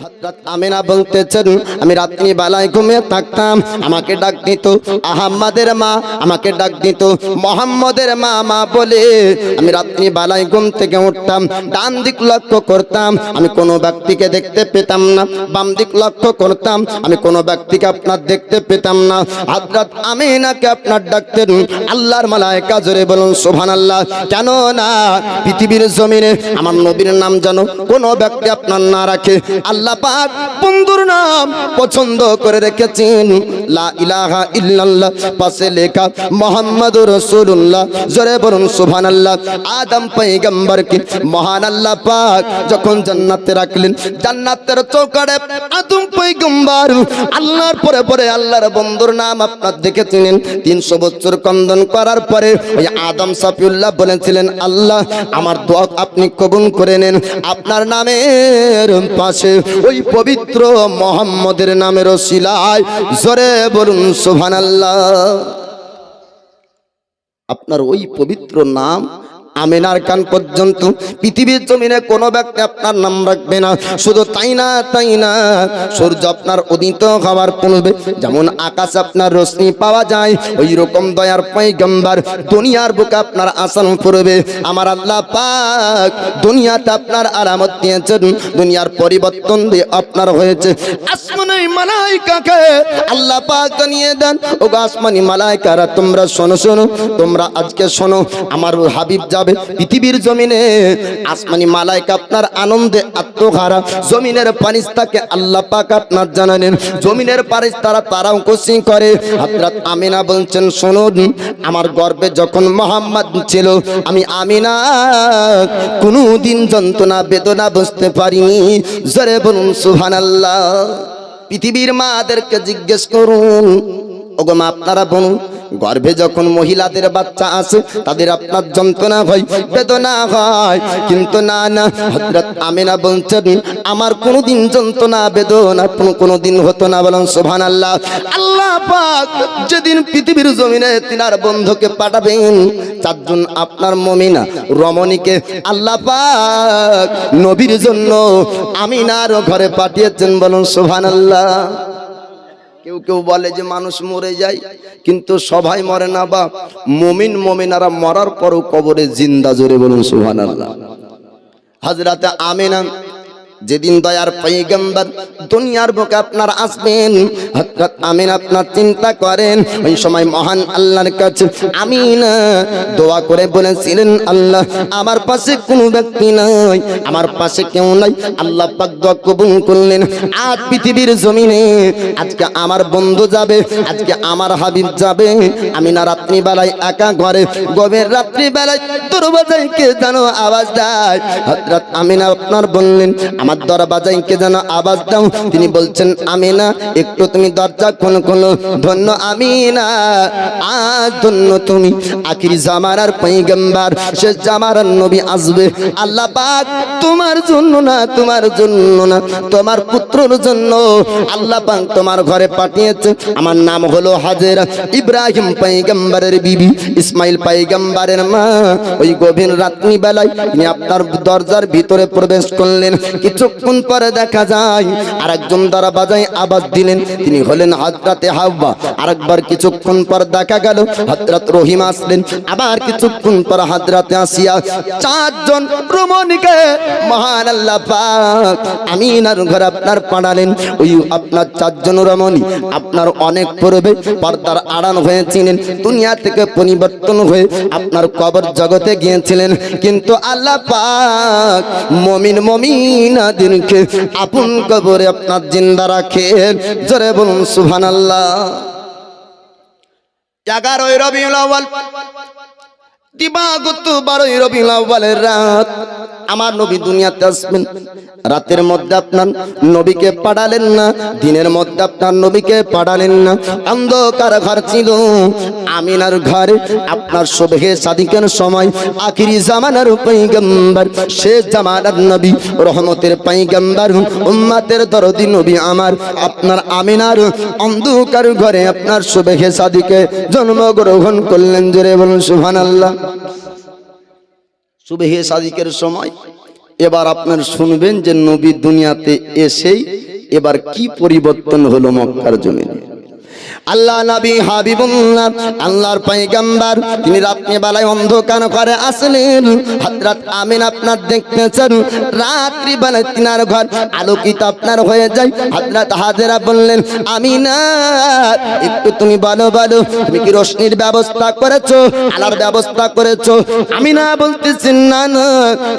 হযরত আমিনা বলতেছেন আমি রাত্রি বেলায় ঘুমিয়ে থাকতাম, আমাকে ডাক দিত আহমদের মা, আমাকে ডাক দিত মোহাম্মদের মা মা বলে আমি রাত্রি বেলায় ঘুম থেকে উঠতাম, ডান দিক লক্ষ্য করতাম আমি কোনো ব্যক্তিকে দেখতে পেতাম না, বাম দিক লক্ষ্য করতাম আমি কোনো ব্যক্তিকে আপনার দেখতে পেতাম না। হযরত আমিনাকে আপনার ডাকতেন আল্লাহর মালায়েকা, জোরে বলুন সুবহানাল্লাহ। কেন না পৃথিবীর জমিনে আমার নবীর নাম যেন কোনো ব্যক্তি আপনার না রাখে, আল্লাহ পাক বন্ধুর নাম পছন্দ করে রেখেছেন লা ইলাহা ইল্লাল্লাহ, পাশে লেখা মুহাম্মাদুর রাসূলুল্লাহ, জোরে বলুন সুবহানাল্লাহ। আদম পয়গম্বরকে মহান আল্লাহ পাক যখন জান্নাতে রাখলেন, জান্নাতের চৌকাঠে আদম পয়গম্বর আল্লাহর পরে পরে আল্লাহর বন্ধুর নাম আপনার দেখেছিলেন। 300 বছর কন্দন করার পরে ওই আদম সাফিউল্লাহ বলেছিলেন আল্লাহ আমার দোয়া আপনি কবুল করে নেন, আপনার নামের পাশে ওই পবিত্র মুহাম্মদের নামের ওসিলায়, জোরে বলুন সুবহানাল্লাহ, আপনার ওই পবিত্র নাম আমিনার কান পর্যন্ত পৃথিবীর জমিনে কোনো ব্যক্তি আপনার নাম রাখবে না। শুধু তাই না সূর্য আপনার উদিত হওয়ার পূর্বে যেমন আকাশে আপনার রশ্মি পাওয়া যায়, ওই রকম দয়ার পয়গম্বর দুনিয়ার বুকে আপনার আসান পূর্বে আমার আল্লাহ পাক দুনিয়াতে আপনার আলামত দিয়েছেন, দুনিয়ার পরিবর্তন দিয়ে আপনার হয়েছে। আসমানি মালায়েকাকে আল্লাহ পাক জানিয়ে দেন ও আসমানি মালায়েকারা তোমরা শোনো, তোমরা আজকে শোনো আমার হাবিব পৃথিবীর জমিনে। আসমানি মালায়েকা আপনার আনন্দে আত্মহারা, জমিনের ফারিস্তাকে আল্লাহ পাক আপনার জানালেন, জমিনের ফারিস্তারা তারাও খুশি করে। হযরত আমিনা বলছেন শুনুন আমার গর্ভে যখন মুহাম্মদ ছিল আমি আমিনা কোনদিন যন্ত্রণা বেদনা বুঝতে পারিনি, জোরে বলুন সুবহানাল্লাহ। পৃথিবীর মাদেরকে জিজ্ঞেস করুন, ওগো মা আপনারা বলুন গর্ভে যখন মহিলাদের বাচ্চা আসে তাদের আপনার যন্ত্রণা হয় বেদনা হয়, কিন্তু না হযরত আমিনা বলছেন আমার কোনোদিন যন্ত্রণা বেদনা কোনোদিন হতো না, বলুন সুবহানাল্লাহ। আল্লাহ পাক যেদিন পৃথিবীর জমিনে তিনার বন্ধুকে পাঠাবেন, 4 জন আপনার মুমিনা রমণীকে আল্লাহ পাক নবীর জন্য আমিনার ঘরে পাঠিয়েছেন, বলুন সুবহানাল্লাহ। কেউ কেউ বলে যে মানুষ মরে যায়, কিন্তু সবাই মরে না বাপ, মুমিন মুমিনারা মরার পরও কবরে জিন্দা, জোরে বলুন সুবহানাল্লাহ। হযরত আমিনা যেদিন দয়ার পয়গম্বর দুনিয়ার বুকে আপনার আসবেন, হযরত আমিনা আপনার চিন্তা করেন ওই সময় মহান আল্লাহর কাছে আমিনা দোয়া করে বলেছিলেন আল্লাহ আমার পাশে কোনো ব্যক্তি নাই, আমার পাশে কেউ নাই। আল্লাহ পাক দোয়া কবুল করলেন। আজ পৃথিবীর জমিনে আজকে আমার বন্ধু যাবে, আজকে আমার হাবিব যাবে। আমিনা রাত্রি বেলায় একা ঘরে, গভীর রাত্রি বেলায় দরজায় কে যেন আওয়াজ দেয়। হযরত আমিনা আপনার বললেন আমার দরজায় কে যেন আওয়াজ দাও। তিনি বলছেন আমিনা একটু তুমি দরজা খোলো। ধন্য আমিনা, আজ ধন্য তুমি, আখির জামানার পয়গম্বর শেষ জামানার নবী আসবে। আল্লাহ পাক তোমার জন্য না, তোমার জন্য না, তোমার পুত্রর জন্য আল্লাহ পাক তোমার ঘরে পাঠিয়েছে। আমার নাম হলো হাজেরা, ইব্রাহিম পয়গম্বরের বিবি, ইসমাইল পয়গম্বরের মা। ওই গভীর রাত্রি বেলায় তিনি আপনার দরজার ভিতরে প্রবেশ করলেন। কিছুক্ষণ পরে দেখা যায় আরেকজন দরজায় আওয়াজ দিলেন, তিনি হলেন হযরতে হাওয়া। আরেকবার কিছুক্ষণ পর দেখা গেল হযরত রহিম আসলেন। আবার কিছুক্ষণ পর হযরতে আসিয়া। 4 জন রমণীকে মহান আল্লাহ পাক আমিনার ঘরে আপনার পাঠালেন। ওই আপনার 4 জন রমণী আপনার অনেক পূর্বে পর্দার আড়াল হয়েছিলেন, দুনিয়া থেকে পরিবর্তন হয়ে আপনার কবর জগতে গিয়েছিলেন, কিন্তু আল্লাহ পাক মুমিন মুমিনাদেরকে আপন কবরে আপনার জিন্দা রাখেন, জোরে বলুন সুবহানাল্লাহ। 11 রবিউল আউয়াল দিবাগত 12 রবিউল আউয়ালের রাত আমার নবী দুনিয়াতে আসবেন। রাতের মধ্যে আপনার নবীকে পাঠালেন না, দিনের মধ্যে আপনার নবীকে পাঠালেন না। অন্ধকার ঘর ছিল আমিনার ঘরে। আপনার সুবহে সাদিকের সময় আখিরি জামানার পয়গম্বর শেষ জামানার নবী রহমতের পয়গম্বর উম্মতের দরদি নবী আমার আপনার আমিনার অন্ধকার ঘরে আপনার সুবহে সাদিকে জন্মগ্রহণ করলেন, জোরে বলুন সুবহানাল্লাহ। সুবহে সাদিকের সময় এবার আপনার শুনবেন যে নবী দুনিয়াতে এসেই এবার কি পরিবর্তন হলো মক্কার জমিনে। আল্লাহ নবী হাবিবুল্লাহ আল্লাহর পয়গম্বর তিনি রাত্রি বেলায় অন্ধকার করে আসলেন। হযরত আমিনা আপনার দেখতেছেন রাত্রি বেলায় তিনার ঘর আলোকিত আপনার হয়ে যায়। হযরত হাজেরা বললেন, আমিনা একটু তুমি বলো তুমি কি রোশনির ব্যবস্থা করেছো, আলোর ব্যবস্থা করেছো? আমিনা বলতেছেন, না না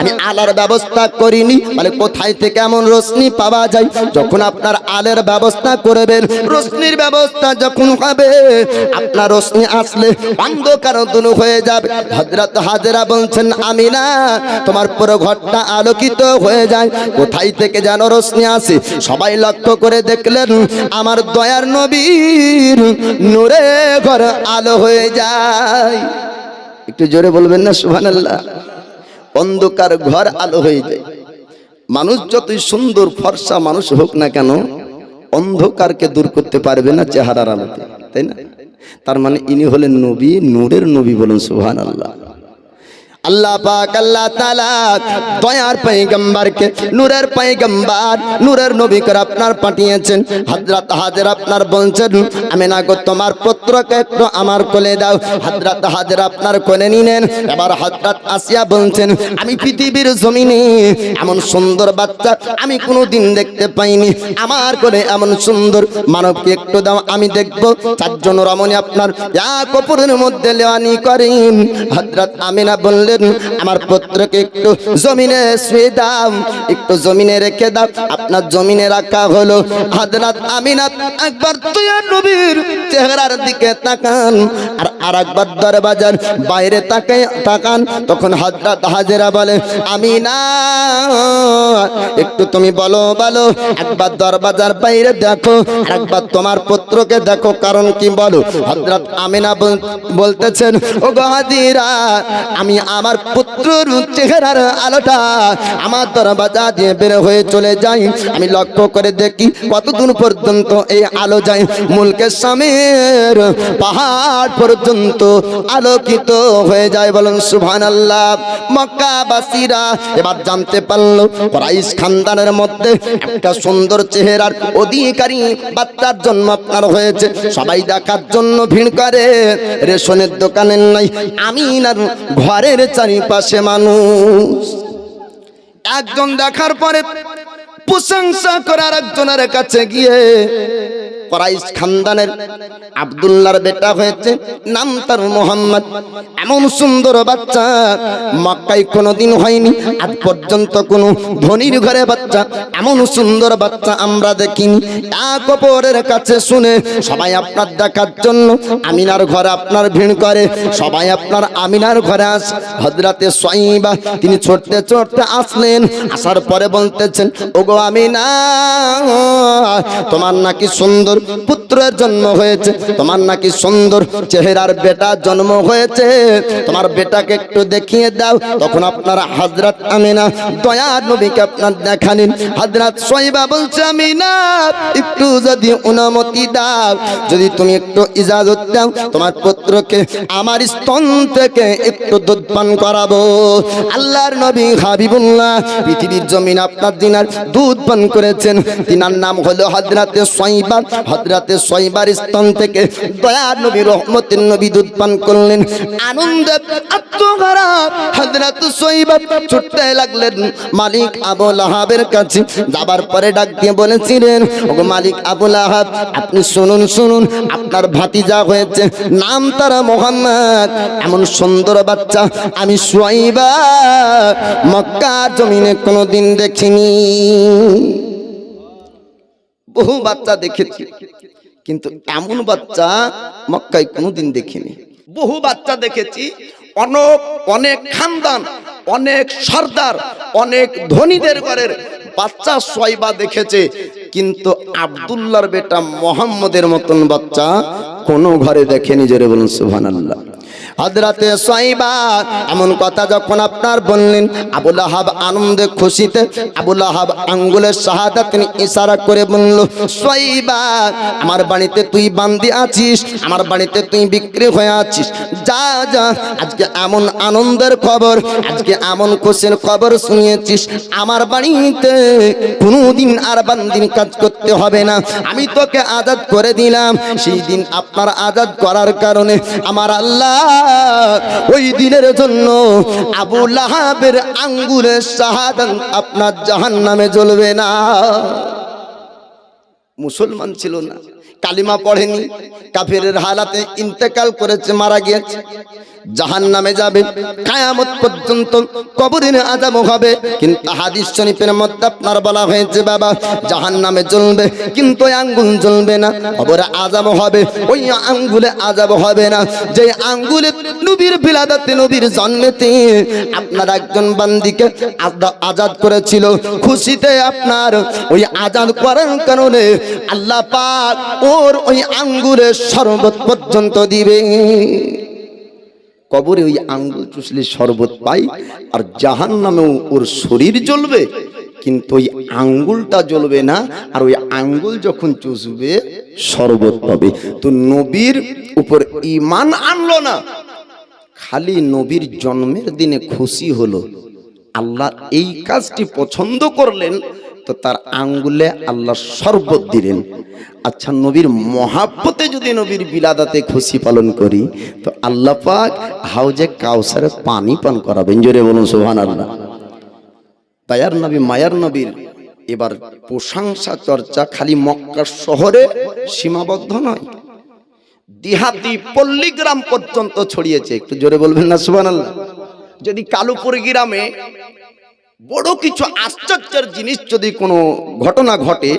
আমি আলোর ব্যবস্থা করিনি। বলে কোথায় থেকে এমন রোশনি পাওয়া যায়? যখন আপনার আলোর ব্যবস্থা করবেন, রোশনির ব্যবস্থা যখন হবে, আপনার রোশনি আসলে অন্ধকার দূর হয়ে যাবে। হযরত হাজেরা বলছেন, আমিনা তোমার পুরো ঘরটা আলোকিত হয়ে যায়, কোথায় থেকে যেন রোশনি আসে। সবাই লক্ষ্য করে দেখলেন আমার দয়ার নবীর নূরে ঘর আলো হয়ে যায়। একটু জোরে বলবেন না সুবহানাল্লাহ। অন্ধকার ঘর আলো হয়ে যায়। মানুষ যতই সুন্দর ফর্সা মানুষ হোক না কেন, অন্ধকারকে দূর করতে পারবে না চেহারার আলোতে, তাই না? তার মানে ইনি হলেন নবী, নূরের নবী, বলুন সুবহানাল্লাহ। আল্লাহ পাক আল্লাহ তাআলা দয়ার পয়গম্বরকে নূরের পয়গম্বর নূরের নবী করে আপনার পাঠিয়েছেন। হযরত হাজেরা আপনার বলছেন, আমিনা গো তোমার পুত্রকে একটু আমার কোলে দাও। হযরত হাজেরা আপনার কোলে নিলেন। এবার হযরত আসিয়া বলছেন, আমি পৃথিবীর জমিনে এমন সুন্দর বাচ্চা আমি কোনোদিন দেখতে পাইনি, আমার কোলে এমন সুন্দর মানবকে একটু দাও, আমি দেখব। চারজন রমণী আপনার এক অপরের মধ্যে লেওয়ানি করেন। হযরত আমিনা বললেন, আমার পুত্রকে একটু জমিনে শুয়ে দাও, একটু জমিনে রেখে দাও। আপনার জমিনে রাখা হলো। হযরত আমিনা একবার দয়ার নবীর চেহারার দিকে তাকান আর আরেকবার দরজার বাইরে তাকান। তখন হযরত হাজেরা বলে, আমিনা একটু তুমি বলো একবার দরজার বাইরে দেখো, আরেকবার তোমার পুত্রকে দেখো, কারণ কি বলো? হযরত আমিনা বলতেছেন, ও গো হাজেরা, আমি আমার পুত্রর চেহারার আলোটা আমার দরজা দিয়ে বের হয়ে চলে যায়। আমি লক্ষ্য করে দেখি কত দূর পর্যন্ত এই আলো যায়, মুলকের সামের পাহাড় পর্যন্ত আলোকিত হয়ে যায়, বলুন সুবহানাল্লাহ। মক্কাবাসীরা এবার জানতে পারলো কুরাইশ খানদানের মধ্যে একটা সুন্দর চেহারার অধিকারী বাচ্চার জন্ম আপনার হয়েছে। সবাই দেখার জন্য ভিড় করে। রেশনের দোকানের নাই, আমিনার ঘরের চারিপাশে মানুষ। একজন দেখার পরে প্রশংসা করে আরেকজনের কাছে গিয়ে, কুরাইশ খানদানের আব্দুল্লাহর বেটা হয়েছে, নাম তার মুহাম্মদ। এমন সুন্দর বাচ্চা মক্কায় কোনোদিন হয়নি, আজ পর্যন্ত কোনো ধনীর ঘরে বাচ্চা এমন সুন্দর বাচ্চা আমরা দেখিনি। এক অপরের কাছে শুনে সবাই আপনার দেখার জন্য আমিনার ঘরে আপনার ভিড় করে। সবাই আপনার আমিনার ঘরে আস। হযরতে সুয়াইবা তিনি ছুটতে ছুটতে আসলেন। আসার পরে বলতেছেন, ওগো আমিনা, তোমার নাকি সুন্দর পুত্রের জন্ম হয়েছে, তোমার নাকি সুন্দর চেহারার বেটা জন্ম হয়েছে, তোমার বেটাকে একটু দেখিয়ে দাও। তখন আপনার হযরত আমিনা দয়ার নবীকে আপনার দেখালেন। হযরত সুয়াইবা বলছে, আমিনা একটু যদি অনুমতি দাও, যদি তুমি একটু ইজাজত দাও, তোমার পুত্রকে আমার স্তন থেকে একটু দুধ পান করাবো। আল্লাহর নবী হাবিবুল্লাহ পৃথিবীর জমিন আপনার দিনার দুধ পান করেছেন। তিনার নাম হলো হযরতে সুয়াইবা। হযরতে সুয়াইবার স্তন থেকে দয়ার নবী রহমতের নবী দুধ পান করলেন। আনন্দে আত্মহারা হযরতে সুয়াইবা ছুটতে লাগলেন মালিক আবু লাহাবের কাছে। যাবার পরে ডাক দিয়ে বলেছিলেন, ওগো মালিক আবু লাহাব, আপনি শুনুন, আপনার ভাতিজা হয়েছে, নাম তার মুহাম্মদ। এমন সুন্দর বাচ্চা আমি সুয়াইবা মক্কার জমিনে কোনোদিন দেখিনি। বহু বাচ্চা দেখেছি, কিন্তু এমন বাচ্চা মক্কায় কোনোদিন দেখিনি। বহু বাচ্চা দেখেছি, অনেক খানদান, অনেক সর্দার, অনেক ধনীদের ঘরের বাচ্চা সুয়াইবা দেখেছে, কিন্তু আব্দুল্লাহর বেটা মুহাম্মদের মতন বাচ্চা কোনো ঘরে দেখেনি। জোরে বলুন সুবহানাল্লাহ। হযরতে সাইবা এমন কথা যখন আপনার বললেন, আবু লাহাব আনন্দে খুশিতে আবু লাহাব আঙ্গুলের শাহাদাত ইশারা করে বলল, সাইবা আমার বাড়িতে তুই বান্দি আছিস, আমার বাড়িতে তুই বিক্রি হয়ে আছিস, যা যা আজকে এমন আনন্দের খবর, আজকে এমন খুশির খবর শুনিয়েছিস, আমার বাড়িতে কোনোদিন আর বান্দির কাজ করতে হবে না, আমি তোকে আজাদ করে দিলাম। সেই দিন আপনার আজাদ করার কারণে আমার আল্লাহ ওই দিনের জন্য আবু লাহাবের আঙ্গুলের শাহাদাত আপনার জাহান্নামে জ্বলবে না। মুসলমান ছিল না, কালিমা পড়েনি, কাফেরের হালাতে ইন্তেকাল করেছে, মারা গিয়েছে, জাহান্নামে যাবে, কিয়ামত পর্যন্ত কবরের আযাব হবে। কিন্তু হাদিস শরীফের মধ্যে আপনার বলা হয়েছে বাবা জাহান্নামে জ্বলবে, কিন্তু ওই আঙ্গুল জ্বলবে না, কবরে আযাব হবে, ওই আঙ্গুলে আযাব হবে না। যে আঙ্গুলে নবীর বিলাদাতে নবীর জন্মেতে আপনার একজন বান্দিকে আজাদ করেছিল, খুশিতে আপনার ওই আজাদ করার কারণে আল্লাহ পাক ওর ওই আঙ্গুলে শরবত পর্যন্ত দিবে। কবরে ওই আঙ্গুল চুষলে শরবত পাই, আর জাহান্নামেও ওর শরীর জ্বলবে, কিন্তু ওই আঙ্গুলটা জ্বলবে না। আর ওই আঙ্গুল যখন চুষবে শরবত পাবে। তো নবীর উপর ঈমান আনলো না, খালি নবীর জন্মের দিনে খুশি হলো, আল্লাহ এই কাজটি পছন্দ করলেন, তো তার আঙ্গুলে আল্লাহ শরবত দিলেন। আচ্ছা, নবীর মহাব্বতে যদি নবীর বিলাদাতে খুশি পালন করি, তো আল্লাহ পাক হাউজে কাউসারে পানি পান করাবেন। জোরে বলুন সুবহানাল্লাহ। দয়ার নবী মায়ার নবীর এবার প্রশংসা চর্চা খালি মক্কা শহরে সীমাবদ্ধ নয়, দিহাতি পল্লীগ্রাম পর্যন্ত ছড়িয়েছে। একটু জোরে বলবেন না সুবহানাল্লাহ। যদি কালুপুর গ্রামে বড় কিছু আশ্চর্যের জিনিস, যদি কোনো ঘটনা ঘটে,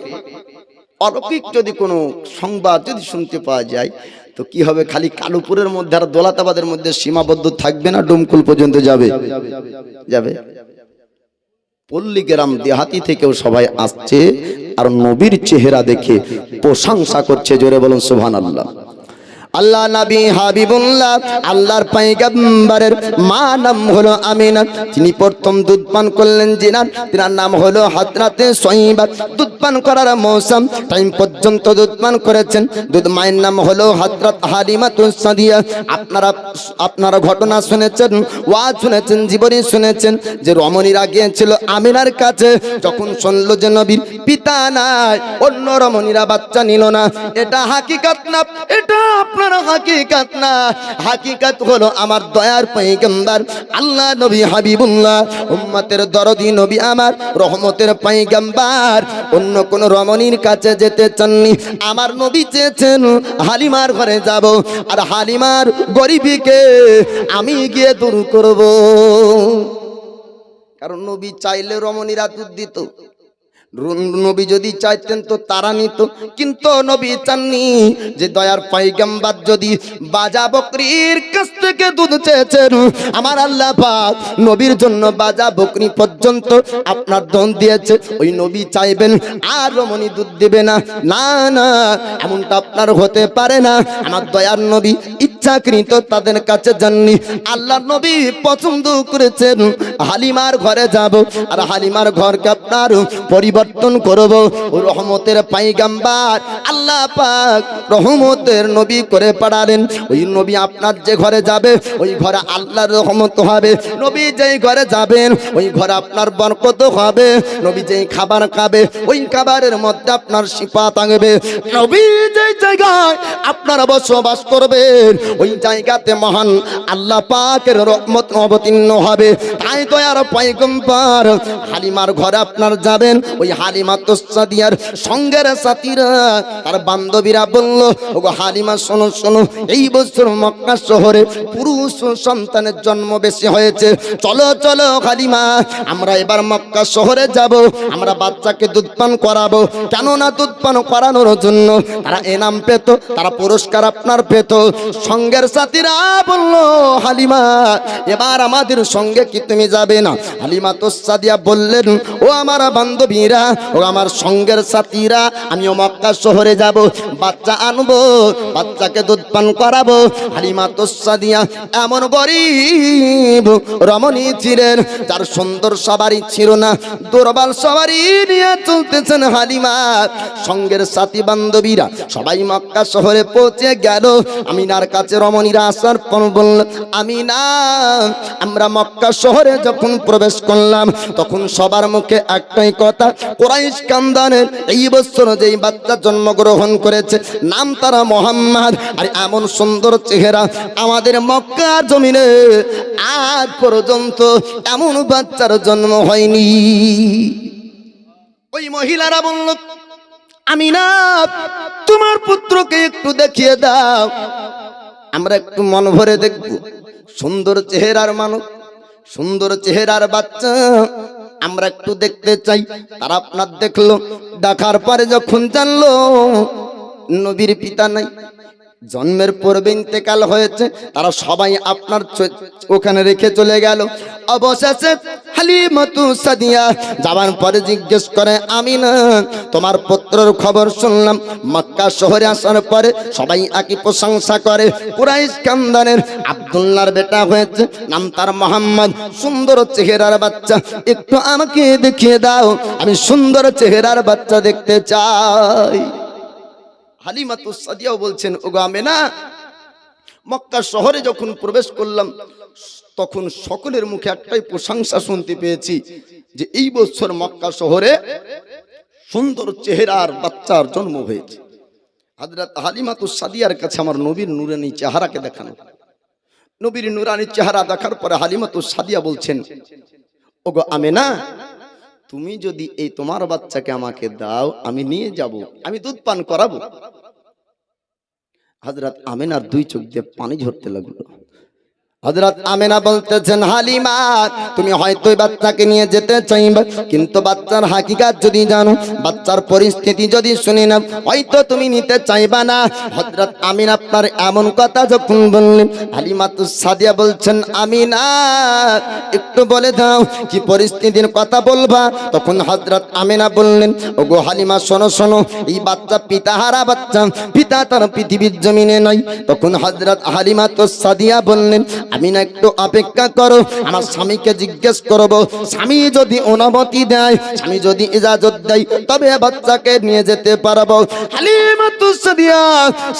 অলৌকিক যদি কোনো সংবাদ যদি শুনতে পাওয়া যায়, তো কি হবে? খালি কালুপুরের মধ্যে আর দৌলতাবাদের মধ্যে সীমাবদ্ধ থাকবে না, ডুমকুল পর্যন্ত যাবে যাবে। পল্লীগ্রাম দেহাতি থেকেও সবাই আসছে আর নবীর চেহারা দেখে প্রশংসা করছে। জোরে বলুন সুবহানাল্লাহ। আল্লাহ নবী হাবিবুল্লাহ আল্লাহর পয়গম্বরের মা নাম হলো আমিনা, তিনি প্রথম দুধ পান করলেন, তিনার নাম হলো হযরতে সাইবা। দুধ পান করার মৌসুম টাইম পর্যন্ত দুধ পান করেছেন। দুধ মায়ের নাম হলো হযরত হালিমাতুস সাদিয়া। আপনারা ঘটনা শুনেছেন, ওয়াজ শুনেছেন, জীবনী শুনেছেন যে রমণীরা গিয়েছিল আমিনার কাছে, যখন শুনলো যে নবীর পিতা নাই, অন্য রমণীরা বাচ্চা নিল না। এটা হাকিকত না, এটা আপনার হাকিকত না। হাকিকত হলো আমার দয়ার পয়গম্বর আল্লাহ নবী হাবিবুল্লাহ, উম্মতের দরদি নবী, আমার রহমতের পয়গম্বর অন্য কোন রমণীর কাছে যেতে চাননি। আমার নবী চেয়েছেন হালিমার ঘরে যাব, আর হালিমার গরিবীকে আমি গিয়ে দূর করব। কারণ নবী চাইলে রমণীরা দুধ দিত, নবী যদি চাইতেন তো তারা নিত, কিন্তু নবী চাননি যে দয়ার পয়গম্বর যদি বাজা বকরির কাছ থেকে দুধ চেয়েছেন, আমার আল্লাহ পাক নবীর জন্য বাজা বকরি পর্যন্ত আপনার দন দিয়েছে, ওই নবী চাইবেন আর রমণী দুধ দিবে না? না না, এমনটা আপনার হতে পারে না। আমার দয়ার নবী ইচ্ছাকৃত তাদের কাছে যাননি, আল্লাহ নবী পছন্দ করেছেন হালিমার ঘরে যাব, আর হালিমার ঘরকে আপনার পরিবর্তন করব। রহমতের পয়গম্বর আল্লাহ পাক রহমতের নবী করে পাঠালেন। ওই নবী আপনার যে ঘরে যাবে, ওই ঘরে আল্লাহর রহমত হবে। নবী যেই ঘরে যাবেন, ওই ঘরে আপনার বরকত হবে। নবী যেই খাবার খাবে, ওই খাবারের মধ্যে আপনার শিফা থাকবে। নবী যেই জায়গায় আপনারা বসবাস করবেন, ওই জায়গাতে মহান আল্লাহ পাকের রহমত অবতীর্ণ হবে। তাই দয়ার পয়গম্বর হালিমার ঘরে আপনার যাবেন, ওই হালিমাতুস সাদিয়ার সঙ্গের সাথীরা তার বান্ধবীরা বলল, ওগো হালিমা শোনো শোনো, এই বছর মক্কা শহরে পুরুষ সন্তানের জন্ম বেশি হয়েছে, চলো চলো হালিমা, আমরা এবার মক্কা শহরে যাব, আমরা বাচ্চাকে দুধ পান করাবো। কেননা দুধ পান করানোর জন্য তারা এনাম পেত, তারা পুরস্কার আপনার পেত। সঙ্গে সঙ্গের সাথীরা বলল, হালিমা এবার আমাদের সঙ্গে কি তুমি যাবে না? হালিমা তো সাদিয়া বললেন, ও আমার বান্ধবীরা, ও আমার সঙ্গের সাথীরা, আমিও মক্কা শহরে যাব, বাচ্চা আনবো, বাচ্চাকে দুধ পান করাবো। হালিমা তো সাদিয়া এমন গরিব রমণী ছিলেন যার সুন্দর সবারই ছিল না, দুর্বল সবারই নিয়ে চলতেছেন হালিমা। সঙ্গের সাথী বান্ধবীরা সবাই মক্কা শহরে পৌঁছে গেল। আমিনার কাছে রমণীরা আসার পর বলল, আমিনা, আমরা মক্কা শহরে যখন প্রবেশ করলাম তখন সবার মুখে একটাই কথা, কুরাইশ খানদানের এই বছর যেই বাচ্চা জন্মগ্রহণ করেছে নাম তারা মোহাম্মদ, আর এমন সুন্দর চেহারা আমাদের মক্কা জমিনে আজ পর্যন্ত এমন বাচ্চার জন্ম হয়নি। ওই মহিলারা বলল, আমিনা, তোমার পুত্রকে একটু দেখিয়ে দাও, আমরা একটু মন ভরে দেখব। সুন্দর চেহারার মানুষ, সুন্দর চেহারার বাচ্চা আমরা একটু দেখতে চাই। তারা আপনার দেখলো, দেখার পরে যখন জানলো নবীর পিতা নাই, জন্মের পূর্বে ইন্তেকাল হয়েছে, তারা সবাই আপনার ওখানে রেখে চলে গেল। অবশেষে হালিমাতু সাদিয়া যাবার পরে জিজ্ঞেস করে, আমিনা, তোমার পুত্রের খবর শুনলাম। মক্কা শহরে আসার পরে সবাই একই প্রশংসা করে, কুরাইশ খানদানের আব্দুল্লাহর বেটা হয়েছে, নাম তার মোহাম্মদ, সুন্দর চেহারার বাচ্চা, একটু আমাকে দেখিয়ে দাও, আমি সুন্দর চেহারার বাচ্চা দেখতে চাই। হালিমাতু সাদিয়াও বলছেন, ওগো আমেনা, মক্কা শহরে যখন প্রবেশ করলাম তখন সকলের মুখে একটাই প্রশংসা শুনতে পেয়েছি যে এই বছর মক্কা শহরে সুন্দর চেহারার বাচ্চার জন্ম হয়েছে। হযরত হালিমাতু সাদিয়ার কাছে আমার নবীর নূরানী চেহারাকে দেখানো। নবীর নূরানী চেহারা দেখার পরে হালিমাতু সাদিয়া বলছেন, ওগো আমেনা, তুমি যদি এই তোমার বাচ্চাকে আমাকে দাও, আমি নিয়ে যাব, আমি দুধ পান করাবো। হযরত আমেনার দুই চোখ দিয়ে পানি ঝরতে লাগলো। হযরত আমেনা বলতেছেন, হালিমা, তুমি হয়তো এই বাচ্চাকে নিয়ে যেতে চাইবে, কিন্তু বাচ্চার হাকিকাত যদি জানো, বাচ্চার পরিস্থিতি যদি শুনি না, হয়তো তুমি নিতে চাইবা না। হযরত আমিনা আপনার এমন কথা যখন বললেন, হালিমাতু সাদিয়া বলছেন, আমিনা, একটু বলে দাও কি পরিস্থিতির কথা বলবা। তখন হযরত আমিনা বললেন, ওগো হালিমা, শোনো শোনো, এই বাচ্চা পিতাহারা বাচ্চা, পিতা তার পৃথিবীর জমিনে নাই। তখন হযরত হালিমাতু সাদিয়া বললেন, আমিনা, একটু অপেক্ষা করো, আমার স্বামীকে জিজ্ঞেস করব, স্বামী যদি অনুমতি দেয়, স্বামী যদি ইজাজত দেয়, তবে বাচ্চাকে নিয়ে যেতে পারবো। হালিমাতু সাদিয়া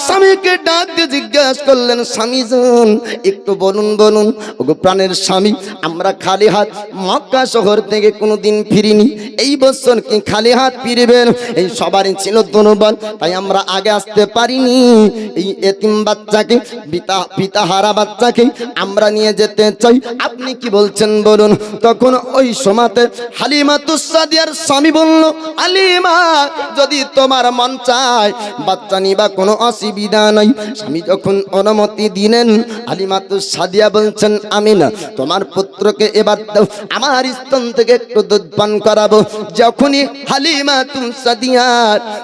স্বামীকে ডাক দিয়ে জিজ্ঞেস করলেন, স্বামীজন, একটু বলুন বলুন, ওগো প্রাণের স্বামী, আমরা খালি হাত মক্কা শহর থেকে কোনোদিন ফিরিনি, এই বছর কি খালি হাত ফিরবেন? এই সবারই ছিল দুর্বল, তাই আমরা আগে আসতে পারিনি। এই এতিম বাচ্চাকে, পিতাহারা বাচ্চাকে আমরা নিয়ে যেতে চাই, আপনি কি বলছেন বলুন। তখন ওই সময়তে হালিমাতু সাদিয়ার স্বামী বলল, হালিমা, যদি তোমার মন চায় বাচ্চা নিবা, কোনো অসুবিধা নাই। স্বামী যখন অনুমতি দিলেন, হালিমাতু সাদিয়া বলছেন, আমিনা, তোমার পুত্রকে এবার দাও, আমার স্তন থেকে একটু দুধ পান করাবো। যখনই হালিমাতু সাদিয়া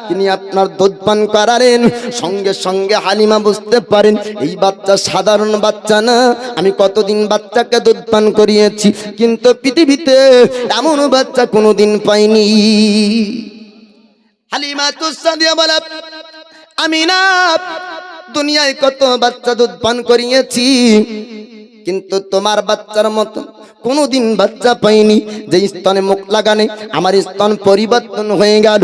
তিনি আপনার দুধ পান করালেন, সঙ্গে সঙ্গে হালিমা বুঝতে পারেন এই বাচ্চা সাধারণ বাচ্চা না, আমি কতদিন বাচ্চাকে দুধ পান করিয়েছি, কিন্তু পৃথিবীতে এমন বাচ্চা কোনোদিন পাইনি। হালিমাতু সাদিয়া বলে, আমিনা, দুনিয়ায় কত বাচ্চা দুধ পান করিয়েছি, কিন্তু তোমার বাচ্চার মতো কোনোদিন বাচ্চা পাইনি। যে স্তনে মুখ লাগানে আমার স্তন পরিবর্তন হয়ে গেল,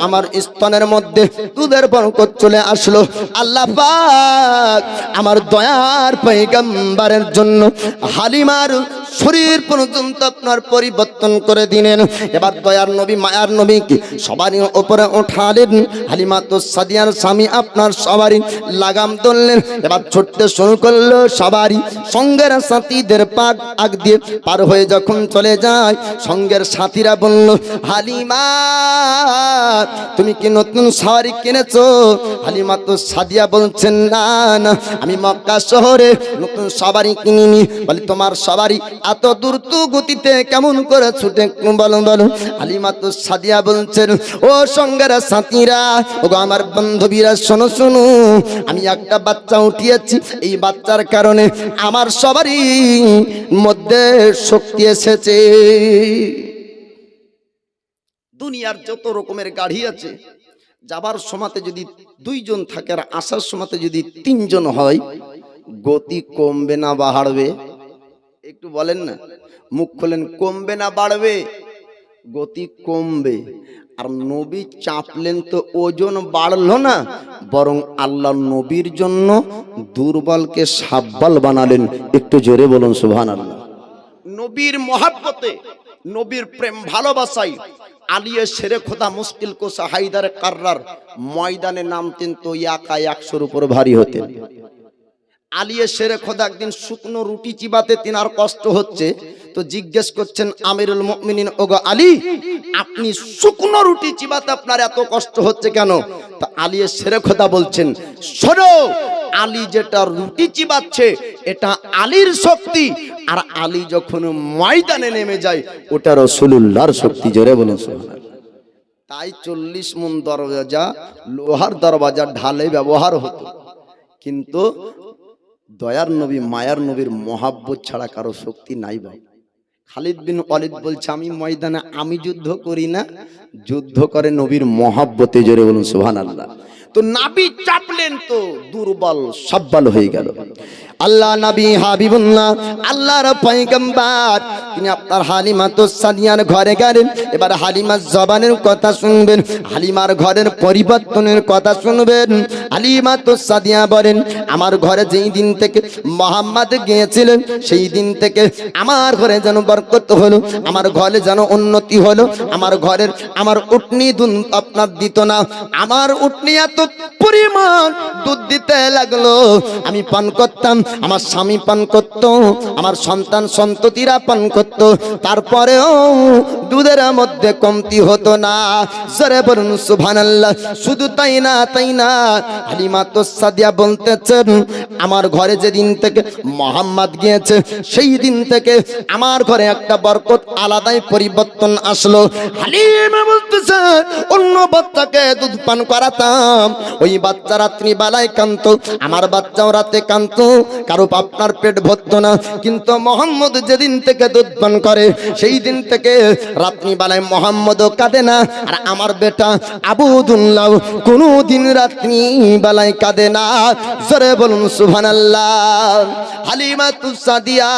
আমার স্তনের মধ্যে দুধের বরকত চলে আসলো। আল্লাহ পাক আমার দয়ার পয়গম্বরের জন্য হালিমার শরীর পর্যন্ত আপনার পরিবর্তন করে দিলেন। এবার দয়ার নবী, মায়ার নবীকে সবারই উপরে ওঠালেন। হালিমাতু সাদিয়ার স্বামী আপনার সবারই লাগাম ধরলেন, এবার ছুটতে শুরু করলো। সবারই সঙ্গের সাথীদের পাক আগ দিয়ে পার হয়ে যখন চলে যায়, সঙ্গের সাথীরা বলল, হালিমা তুমি কি নতুন সওয়ারি কিনেছো? হালিমা তো সাদিয়া বলছেন, না না, আমি মক্কা শহরে নতুন সওয়ারি কিনিনি। বলে, তোমার সওয়ারি এত দ্রুত গতিতে কেমন করে ছুটে, বলো বলো। হালিমা তো সাদিয়া বলছেন, ও সঙ্গের সাথীরা, ও আমার বান্ধবীরা, শোনো শোনো, আমি একটা বাচ্চা উঠিয়েছি, এই বাচ্চার কারণে আমার সবারই মধ্যে শক্তি এসেছে। দুনিয়ার যত রকমের গাড়ি আছে, যাবার সময়তে যদি দুইজন থাকে আর আসার সময়তে যদি তিনজন হয়, গতি কমবে না বাড়বে? একটু বলেন না, মুখ খোলেন, কমবে না বাড়বে? গতি কমবে। আর নবী চাপলেন তো ওজন বাড়লো না, বরং আল্লাহ নবীর জন্য দুর্বলকে সাব্বাল বানালেন। একটু জোরে বলুন সুবহানাল্লাহ। নবীর মহাব্বতে, নবীর প্রেম ভালোবাসায় আলিয়ে শেরে খোদা মুশকিল কোসা হায়দার কাররার ময়দানে নামতেন তো একা 100-র উপর ভারী হতেন। আলিয়ে শেরে খোদা একদিন শুকনো রুটি চিবাতে তিনার কষ্ট হচ্ছে, তো জিজ্ঞেস করছেন আমিরুল মুমিনিন, ওগো আলী, আপনি শুকনো রুটি চিবাতে আপনার এত কষ্ট হচ্ছে কেন? তো আলিয়ে শেরে খোদা বলছেন, শোনো, আলী যেটা রুটি চিবাচ্ছে এটা আলীর শক্তি, আর আলী যখন ময়দানে নেমে যায় ওটা রাসূলুল্লাহর শক্তি। জোরে বলুন সুবহানাল্লাহ। তাই 40 মণ দরজা, লোহার দরজা ঢালে ব্যবহার হতো, কিন্তু দয়ার নবী, মায়ার নবীর মহাব্বত ছাড়া কারো শক্তি নাই। ভাই খালিদ বিন ওয়ালিদ বলছে, আমি ময়দানে আমি যুদ্ধ করি না, যুদ্ধ করে নবীর মহাব্বতে। জোরে বলুন সুবহানাল্লাহ। তো নবী চাপলেন তো দুর্বল সাব্বাল হয়ে গেল। আল্লাহ নবী হাবিবুল্লাহ, আল্লাহর পয়গম্বর, তিনি আপনার হালিমা তো সাদিয়ার ঘরে গেলেন। এবার হালিমার জবানের কথা শুনবেন, হালিমার ঘরের পরিবর্তনের কথা শুনবেন। হালিমা তো সাদিয়া বলেন, আমার ঘরে যেই দিন থেকে মুহাম্মদ গিয়েছিলেন, সেই দিন থেকে আমার ঘরে যেন বরকত হলো, আমার ঘরে যেন উন্নতি হলো। আমার ঘরের আমার উটনি দুধ আপনার দিত না, আমার উটনি এত পরিমাণ দুধ দিতে লাগলো, আমি পান করতাম, আমার স্বামী পান করত, আমার সন্তান সন্ততিরা পান করত, তারপরেও দুধের মধ্যে কমতি হতো না। জোরে বলুন সুবহানাল্লাহ। শুধু তাই না, তাই না, হালিমা তো সাদিয়া বলতেছেন, আমার ঘরে যেদিন থেকে মুহাম্মদ গিয়েছে, সেই দিন থেকে আমার ঘরে একটা বরকত আলাদাই পরিবর্তন আসলো। হালিমা বলতেছে, অন্য বাচ্চাকে দুধ পান করাতাম, ওই বাচ্চা রাত্রি বেলায় কাঁদত, আমার বাচ্চাও রাতে কাঁদত, কারো আপনার পেট ভরত না। কিন্তু মুহাম্মদ যেদিন থেকে দুধ পান করে, সেই দিন থেকে রাত্রি বেলায় মুহাম্মদও কাঁদে না, আর আমার বেটা আবুদুল্লাহ কোনদিন রাত্রি বেলায় কাঁদে না। জোরে বলুন সুবহানাল্লাহ। হালিমা তুসাদিয়া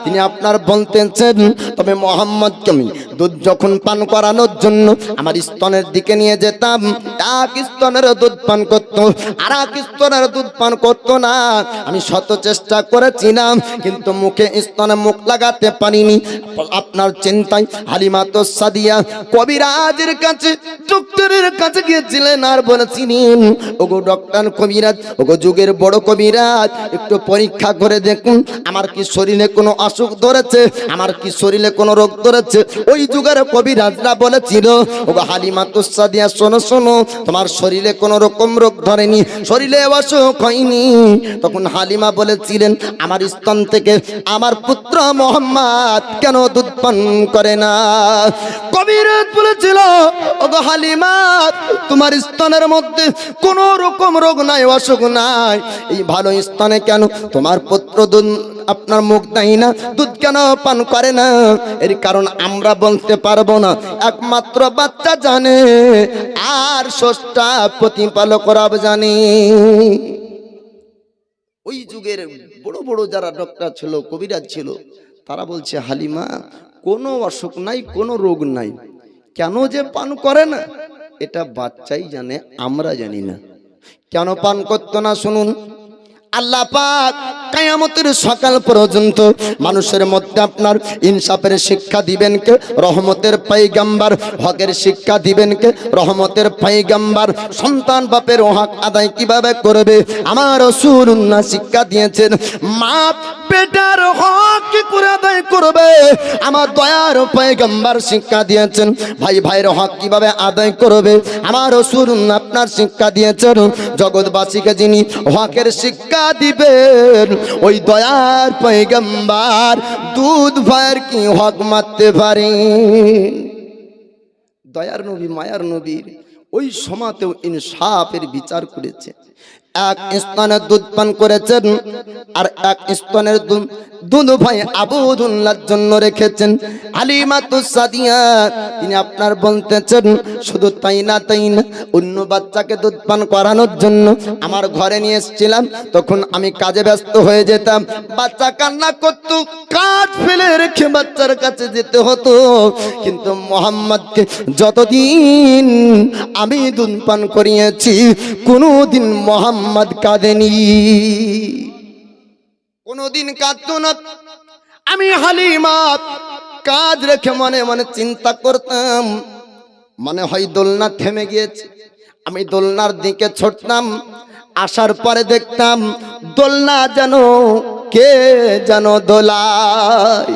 তিনি আপনার বলতেছেন, তবে মুহাম্মদকে আমি দুধ যখন পান করানোর জন্য আমার স্তনের দিকে নিয়ে যেতাম, এক স্তনের দুধ পান করতো, আর এক স্তনের দুধ পান করতো না। আমি শত চেষ্টা করেছিলাম, কিন্তু মুখে স্তনে মুখ লাগাতে পারিনি। আপনার চিন্তায় হালিমা তো সাদিয়া কবিরাজের কাছে, ডক্টরের কাছে গিয়েছিলেন, আর বলেছিলেন, ওগো ডক্টর কবিরাজ, ওগো যুগের বড় কবিরাজ, একটু পরীক্ষা করে দেখুন আমার কি শরীরে কোনো অসুখ ধরেছে, আমার কি শরীরে কোনো রোগ ধরেছে। ওই যুগের কবিরাজরা বলেছিল, ওগো হালিমা তো সাদিয়া, শোনো শোনো, তোমার শরীরে কোনো রকম রোগ ধরেনি, শরীরে অসুখ হয়নি। তখন হালিমা বলেছিলেন, আমার স্তন থেকে আমার পুত্র মুহাম্মদ কেন দুধ পান করে না? কবিরাজ বলেছিল, ওগো হালিমা, তোমার স্তনের মধ্যে কোনো রকম রোগ নাই, অসুখ নাই, এই ভালো স্তনে কেন তোমার পুত্র দুধ আপনার মুখ দেয় না, দুধ কেন পান করে না? এর কারণ আমরা বলতে পারবো না, একমাত্র বাচ্চা জানে, আর স্রষ্টা প্রতিপালক রব জানে। ওই যুগের বড় বড় যারা ডক্টর ছিল, কবিরাজ ছিল, তারা বলছে, হালিমা কোনো অসুখ নাই, কোনো রোগ নাই, কেন যে পান করে না এটা বাচ্চাই জানে, আমরা জানি না। কেন পান করতো না শুনুন। আল্লাহ পাক কিয়ামতের সকাল পর্যন্ত মানুষের মধ্যে আপনার ইনসাফের শিক্ষা দিবেন কে? রহমতের পয়গম্বর। হকের শিক্ষা দিবেন কে? রহমতের পয়গম্বর। সন্তান বাপের হক আদায় কিভাবে করবে আমার রাসূলুল্লাহ শিক্ষা দিয়েছেন। মা বেটার হক কি করে আদায় করবে আমার দয়ার পয়গম্বর শিক্ষা দিয়েছেন। ভাই ভাইয়ের হক কিভাবে আদায় করবে আমার রাসূলুল্লাহ আপনার শিক্ষা দিয়েছেন। জগৎবাসীকে যিনি হকের শিক্ষা দিবেন ওই দয়ার পয়গম্বর দুধ ভাইয়ের কি হক মারতে পারে? দয়ার নবী মায়ার নবীর ওই সমাতেও ইনসাফের বিচার করেছে। এক স্তনের দুধ পান করেছেন আর এক স্তনের দুধ ভাই আবুদুল্লাহর জন্য রেখেছেন। হালিমাতুস সাদিয়া তিনি আপনার বলতেছেন শুধু তাই না অন্য বাচ্চাকে দুধ পান করানোর জন্য আমার ঘরে নিয়ে এসেছিলাম, তখন আমি কাজে ব্যস্ত হয়ে যেতাম, বাচ্চা কান্না করত, কাজ ফেলে রেখে বাচ্চার কাছে যেতে হতো। কিন্তু মুহাম্মদকে যতদিন আমি দুধ পান করিয়েছি কোনোদিন মুহাম্মদ কাঁদেনি, কোনোদিন কাঁদতো না। আমি হালিমা কাজ রেখে মনে মনে চিন্তা করতাম, মনে হয় দোলনা থেমে গিয়েছে। আমি দোলনার দিকে ছুটতাম, আসার পরে দেখতাম দোলনা যেন কে যেন দোলায়,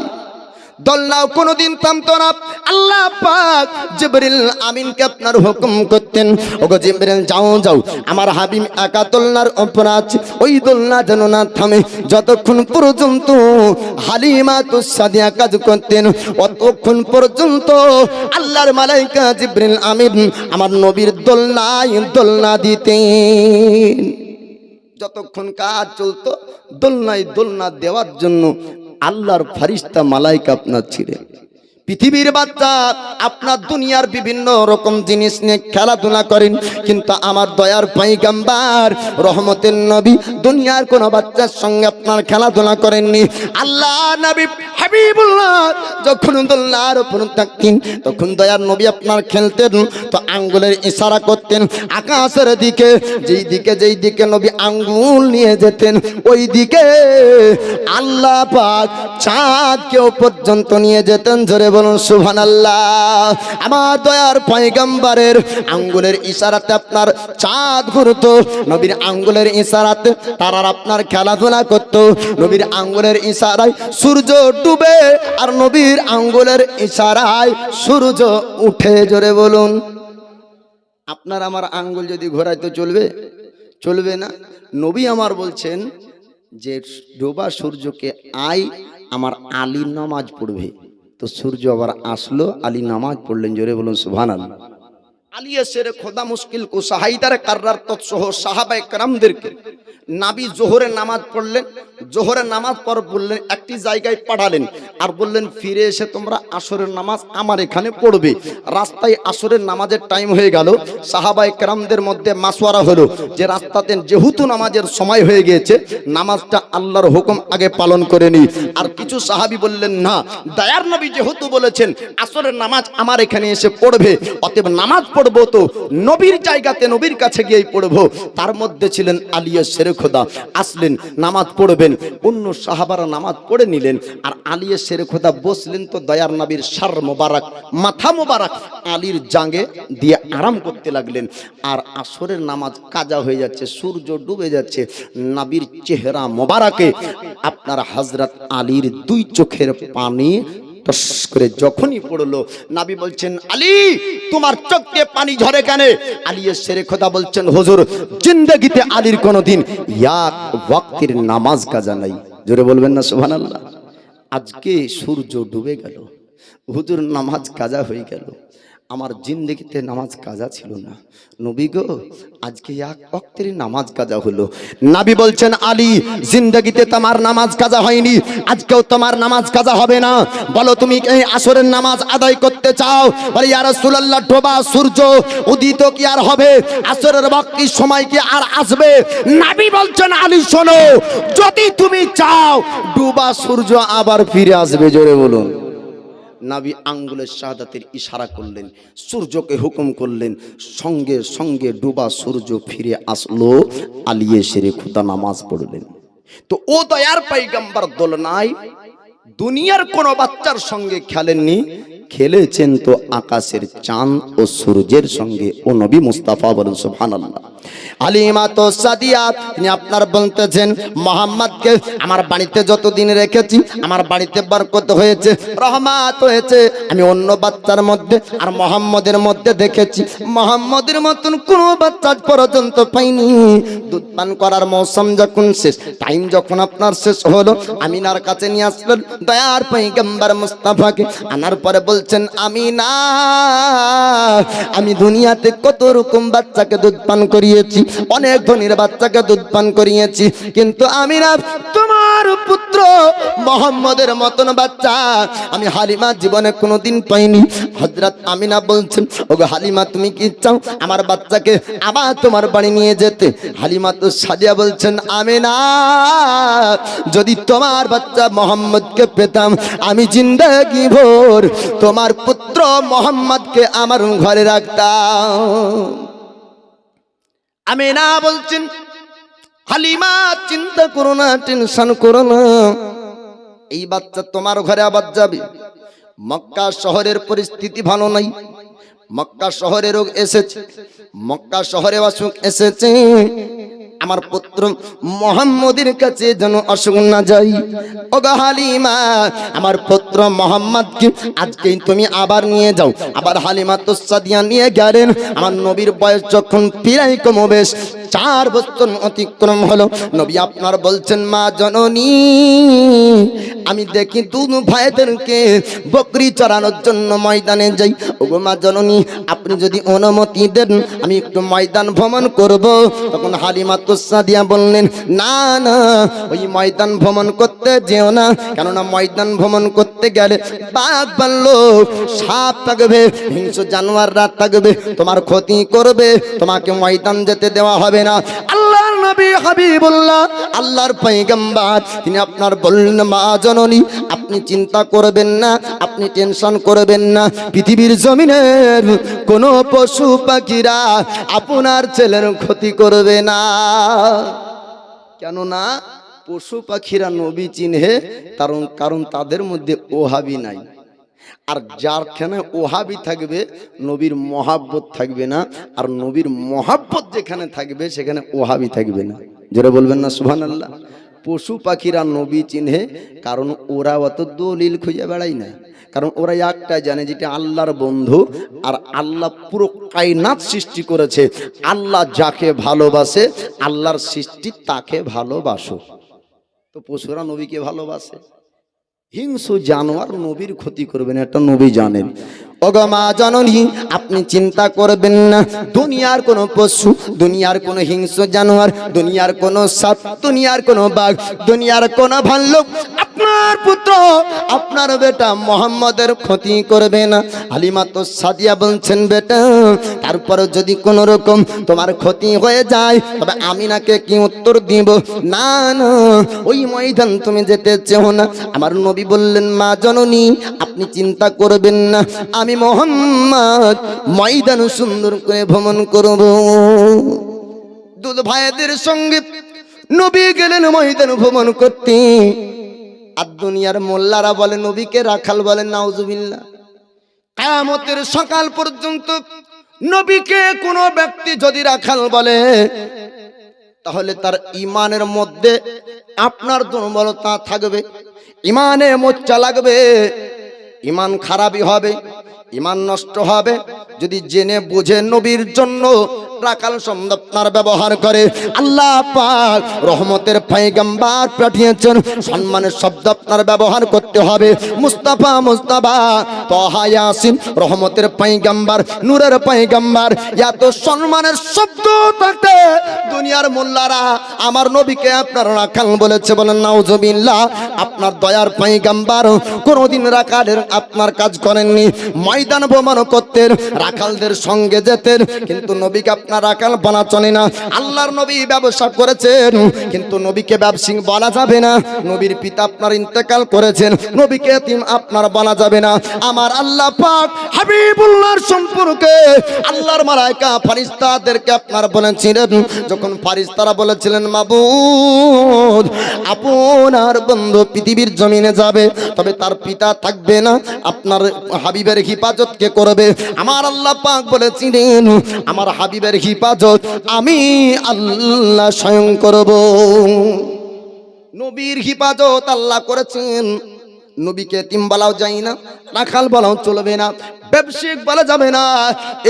দোলনাও কোনোদিন থামতো না। আল্লাহ পাক জিবরিল আমিনকে আপনার হুকুম করতেন, ওগো জিবরিল যাও যাও আমার হাবিব একা দোলনার উপর আছে, ওই দোলনা যেন না থামে। যতক্ষণ পর্যন্ত হালিমাতুস সাদিয়া কাজ করতেন অতক্ষণ পর্যন্ত আল্লাহর মালাইকা জিবরিল আমিন আমার নবীর দোলনায় দোলনা দিতেন। যতক্ষণ কাজ চলতো দোলনায় দোলনা দেওয়ার জন্য আল্লাহর ফেরেশতা মালাইকা আপনার ছিলেন। পৃথিবীর বাচ্চা আপনার দুনিয়ার বিভিন্ন রকম জিনিস নিয়ে খেলাধুলা করেন, কিন্তু আমার দয়ার পয়গম্বর রহমতের নবী দুনিয়ার কোন বাচ্চার সঙ্গে আপনার খেলাধুলা করেননি। আল্লাহ নবী হাবিবুল্লাহ যখন দোলনার উপর থাকতেন তখন দয়ার নবী আপনার খেলতেন তো আঙ্গুলের ইশারা করতেন আকাশের দিকে, যেই দিকে নবী আঙ্গুল নিয়ে যেতেন ওই দিকে আল্লাহ পাক চাঁদকেও পর্যন্ত নিয়ে যেতেন। জোরে বলুন সুবহানাল্লাহ। আমার দয়ার পয়গম্বরের আঙ্গুলের ইশারাতে আপনার চাঁদ ঘুরতো, নবীর আঙ্গুলের ইশারাতে তারার আপনার খেলাধুলা করত, নবীর আঙ্গুলের ইশারায় সূর্য ডুবে আর নবীর আঙ্গুলের ইশারায় সূর্য উঠে। জোরে বলুন। আপনার আমার আঙ্গুল যদি ঘোরাইতে চলবে? চলবে না। নবী আমার বলছেন যে ডোবা সূর্যকে আই আমার আলী নামাজ পড়বে, তো সূর্য আবার আসলো, আলী নামাজ পড়লেন। জোরে বলুন সুবহানাল্লাহ। আলী এসে খোদা মুশকিল কুসা হায়দার কাররার তৎসহ সাহাবায়ে কেরামদেরকে নাবি জোহরের নামাজ পড়লেন, জোহরের নামাজ পর বললেন একটি জায়গায় পাঠালেন আর বললেন ফিরে এসে তোমরা আসরের নামাজ আমার এখানে পড়বে। রাস্তায় আসরের নামাজের টাইম হয়ে গেল, সাহাবায়ে কেরামদের মধ্যে মাসওয়ারা হলো যে রাস্তাতে যেহেতু নামাজের সময় হয়ে গিয়েছে নামাজটা আল্লাহর হুকুম আগে পালন করে নি। আর কিছু সাহাবী বললেন না, দয়ার নবী যেহেতু বলেছেন আসরের নামাজ আমার এখানে এসে পড়বে, অতএব নামাজ পড়বো তো নবীর জায়গাতে নবীর কাছে গিয়েই পড়বো। তার মধ্যে ছিলেন আলিয়া শেরে খোদা, আসলেন নামাজ পড়বেন, অন্য সাহাবারা নামাজ পড়ে নিলেন আর আলিয়া শেরে খোদা বসলেন। তো দয়ার নবীর সার মোবারক মাথা মোবারক আলীর জাঙ্গে দিয়ে আরাম করতে লাগলেন। আর আসরের নামাজ কাজা হয়ে যাচ্ছে, সূর্য ডুবে যাচ্ছে, নবীর চেহারা মোবারকে আপনার হযরত আলীর দুই চোখের পানি টস করে যখনই পড়লো, নবী বলছেন আলী তোমার চোখ দিয়ে পানি ঝরে কেন? আলী শেরে খোদা বলছেন হুজুর জিন্দেগিতে আলীর কোনোদিন এক ওয়াক্তের নামাজ কাজা নাই। জোরে বলবেন না সুবহানাল্লাহ। আজকে সূর্য ডুবে গেল, হুজুর নামাজ কাজা হয়ে গেল, আমার জিন্দেগিতে নামাজ কাজা ছিল না। নবী গো আজকে এক ওয়াক্তের নামাজ কাজা হলো। নবী বলছেন আলী জিন্দেগিতে তোমার নামাজ কাজা হয়নি, আজকেও তোমার নামাজ কাজা হবে না। বলো তুমি এই আসরের নামাজ আদায় করতে চাও? বলে ইয়া রাসূলুল্লাহ ডোবা সূর্য উদিত কি আর হবে? আসরের বাকি সময় কি আর আসবে? নবী বলছেন আলী শোনো, যদি তুমি চাও ডোবা সূর্য আবার ফিরে আসবে। জোরে বলুন। নবী আঙ্গুলের শাহাদাতের ইশারা করলেন, সূর্যকে হুকুম করলেন, সঙ্গে সঙ্গে ডুবা সূর্য ফিরে আসলো। আলিয়ে শেরে খোদা নামাজ পড়লেন। তো ও দয়ার পয়গম্বর দোলনায় দুনিয়ার কোন বাচ্চার সঙ্গে খেলেননি, খেলেছেন তো আকাশের চাঁদ ও সূর্যের সঙ্গে। ও নবী মুস্তাফা বলেন সুবহানাল্লাহ। হালিমা তো সাদিয়া তিনি আপনার বলতেছেন, মোহাম্মদকে আমার বাড়িতে যতদিন রেখেছি আমার বাড়িতে বরকত হয়েছে, রহমত হয়েছে। আমি অন্য বাচ্চার মধ্যে আর মোহাম্মদের মধ্যে দেখেছি, মোহাম্মদের মতন কোনো বাচ্চা পর্যন্ত পাইনি। দুধ পান করার মৌসুম যখন শেষ, টাইম যখন আপনার শেষ হলো, আমিনার কাছে নিয়ে আসলেন দয়ার পয়গম্বর মুস্তাফাকে। আনার পরে বলছেন, আমিনা আমি দুনিয়াতে কত রকম বাচ্চাকে দুধ পান করিয়েছি, অনেক ধনীর বাচ্চাকে দুধ পান করিয়েছি, কিন্তু আমিনা তোমার পুত্র মোহাম্মদের মতন বাচ্চা আমি হালিমা জীবনে কোনোদিন পাইনি। হযরত আমিনা বলছেন, ওগো হালিমা তুমি কি চাও আমার বাচ্চাকে আবার তোমার বাড়ি নিয়ে যেতে? হালিমা তো সাদিয়া বলছেন, আমিনা যদি তোমার বাচ্চা মোহাম্মদকে পেতাম আমি জিন্দেগি ভোর তোমার পুত্র মোহাম্মদকে আমার ঘরে রাখতাম। আমিনা বলছেন, হালিমা চিন্তা করো না, টেনশন করো না, এই বাচ্চা তোমার ঘরে আবার যাবে। মক্কা শহরের পরিস্থিতি ভালো নাই, মক্কা শহরে রোগ এসেছে, মক্কা শহরে অসুখ এসেছে। আমার পুত্র মোহাম্মদের কাছে যেন অসুখ না যাই। ওগো হালিমা আমার পুত্র মোহাম্মদকে আজকেই তুমি আবার নিয়ে যাও। আবার হালিমা তো সাদিয়া নিয়ে গেলেন। আমার নবীর বয়স যখন প্রায় কমবেশ 4 বছর অতিক্রম হলো, নবী আপনার বলছেন, মা জননী আমি দেখি দুনো ভাইদেরকে বকরি চড়ানোর জন্য ময়দানে যাই। ওগো মা জননী আপনি যদি অনুমতি দেন আমি একটু ময়দান ভ্রমণ করব। তখন হালিমা তো সাদিয়া বললেন, না না ওই ময়দান ভ্রমণ করতে যেও না, কেননা ময়দান ভ্রমণ করতে গেলে বাঘ ভাল্লুক সাপ থাকবে, হিংস্র জানোয়াররা থাকবে, তোমার ক্ষতি করবে, তোমাকে ময়দান যেতে দেওয়া হবে না। আল্লাহর নবী হাবিবুল্লাহ আল্লাহর পয়গম্বর তিনি আপনার বললেন, মা জননী আপনি চিন্তা করবেন না, আপনি টেনশন করবেন না, পৃথিবীর জমিনের কোন পশু পাখিরা আপনার ছেলের ক্ষতি করবে না। কেননা পশু পাখিরা নবী চিনহে, কারণ তাদের মধ্যে ওহাবি নাই। আর যারখানে ওহাবি থাকবে নবীর মহাব্বত থাকবে না, আর নবীর মহাব্বত যেখানে থাকবে সেখানে ওহাবি থাকবে না। জোরে বলবেন না সুবহানাল্লাহ। পশু পাখিরা নবী চিনহে, কারণ ওরা অত দলিল খুঁজে বেড়ায় না, কারণ ওরা একটাই জানে যেটা আল্লাহর বন্ধু, আর আল্লাহ পুরো কায়নাত সৃষ্টি করেছে। আল্লাহ যাকে ভালোবাসে আল্লাহর সৃষ্টি তাকে ভালোবাসো। তো পশুরা নবীকে ভালোবাসে। হিংস্র জানোয়ার নবীর ক্ষতি করবেন, এটা নবী জানেন। ওগো মা জননী আপনি চিন্তা করবেন না, দুনিয়ার কোনো পশু, দুনিয়ার কোনো হিংস্র জানোয়ার, দুনিয়ার কোনো সাপ, দুনিয়ার কোনো বাঘ, দুনিয়ার কোনো ভাল্লুক আপনার পুত্র আপনার বেটা মোহাম্মদের ক্ষতি করবে না। হালিমা তো সাদিয়া বলছেন, বেটা তারপরে যদি কোনো রকম তোমার ক্ষতি হয়ে যায় তবে আমিনাকে কি উত্তর দিব? না না ওই ময়দান তুমি যেতে চেও না। আমার নবী বললেন, মা জননী আপনি চিন্তা করবেন না, আমি মোহাম্মদ ময়দান সুন্দর করে ভ্রমণ করব। দুধ ভাইদের সঙ্গে নবী গেলেন ময়দান ভ্রমণ করতে। আর দুনিয়ার মোল্লারা বলে নবীকে রাখাল বলে, নাউজুবিল্লাহ। কিয়ামতের সকাল পর্যন্ত নবীকে কোনো ব্যক্তি যদি রাখাল বলে তাহলে তার ইমানের মধ্যে আপনার দুর্বলতা থাকবে, ইমানে মোচ্চা লাগবে, ইমান খারাপই হবে, ইমান নষ্ট হবে। যদি জেনে বুঝে নবীর জন্য রাখাল শব্দ আপনার ব্যবহার করে, আল্লাহ পাক রহমতের পয়গম্বর পাঠিয়েছেন, সম্মানের শব্দ আপনার ব্যবহার করতে হবে। মুস্তাফা মুস্তাফা তাহা ইয়াসিন রহমতের পয়গম্বর, নূরের পয়গম্বর, এত সম্মানের শব্দ থাকতে দুনিয়ার মোল্লারা আমার নবীকে আপনার রাখাল বলেছে, বলেন নাউজুবিল্লাহ। আপনার দয়ার পয়গম্বর কোনোদিন রাখালের আপনার কাজ করেননি, ময়দান ভ্রমণ করতেন, রাখালদের সঙ্গে যেতেন, কিন্তু নবীকে আপনার আকাল বানা চলে না। আল্লাহর নবী ব্যবসা করেছেন, কিন্তু নবীকে ব্যবসায়ী বলা যাবে না। নবীর পিতা আপনার ইন্তেকাল করেছেন, নবীকে এতিম আপনার বলা যাবে না। আমার আল্লাহ পাক হাবিবুল্লাহর সম্পর্কে আল্লাহর মালায়েকা ফেরেশতাদেরকে আপনার বলেছিলেন, যখন ফেরেশতারা বলেছিলেন মাবুদ আপনার বন্ধু পৃথিবীর জমিনে যাবে, তবে তার পিতা থাকবে না, আপনার হাবিবের হিফাজত কে করবে? আমার আল্লাহ পাক বলেছিলেন আমার হাবিবের হিফাজত আমি আল্লাহ স্বয়ং করব। নবীর হিফাজত আল্লাহ করেছেন। নবীকে এতিম বলাও যায় না, রাখাল বলাও চলবে না, ব্যবসায়িক বলা যাবে না,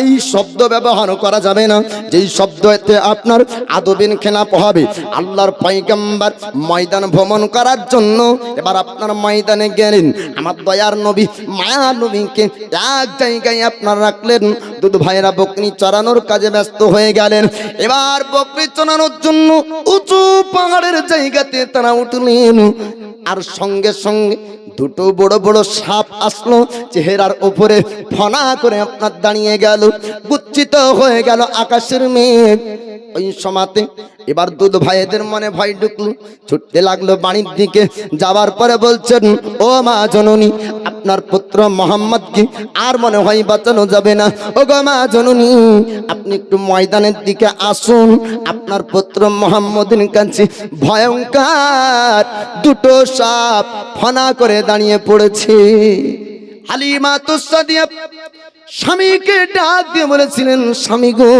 এই শব্দ ব্যবহার করা যাবে না, যেই শব্দতে আপনার আদবের খেলাপ হবে। আল্লাহর পয়গম্বর ময়দান ভ্রমণ করার জন্য এবার আপনার ময়দানে গেলেন, আমার দয়ার নবী মায়ার নবীকে এক জায়গায় আপনার রাখলেন। দুধ ভাইরা বকরি চড়ানোর কাজে ব্যস্ত হয়ে গেলেন। এবার বকরি চড়ানোর জন্য উঁচু পাহাড়ের জায়গাতে তারা উঠলেন, আর সঙ্গে সঙ্গে দুটো বড় বড় সাপ আসলো, চেহারার উপরে ফনা করে আপনার দাঁড়িয়ে গেল, গুচ্ছিত হয়ে গেল আকাশের মেঘ। ওই সময়তে এবার দুধ ভাইদের মনে ভয় ঢুকলো, ছুটতে লাগলো বাড়ির দিকে। যাওয়ার পরে বলছেন ও মা জননী, আপনার পুত্র মোহাম্মদকে আর মনে হয় বাঁচানো যাবে না। ও গো মা জননী, আপনি একটু ময়দানের দিকে আসুন, আপনার পুত্র মোহাম্মদের কাছে ভয়ঙ্কর দুটো সাপ ফনা করে দাঁড়িয়ে পড়েছে। হালিমা তুসাদিয়া স্বামীকে ডাক দিয়ে বলেছিলেন, স্বামী গো,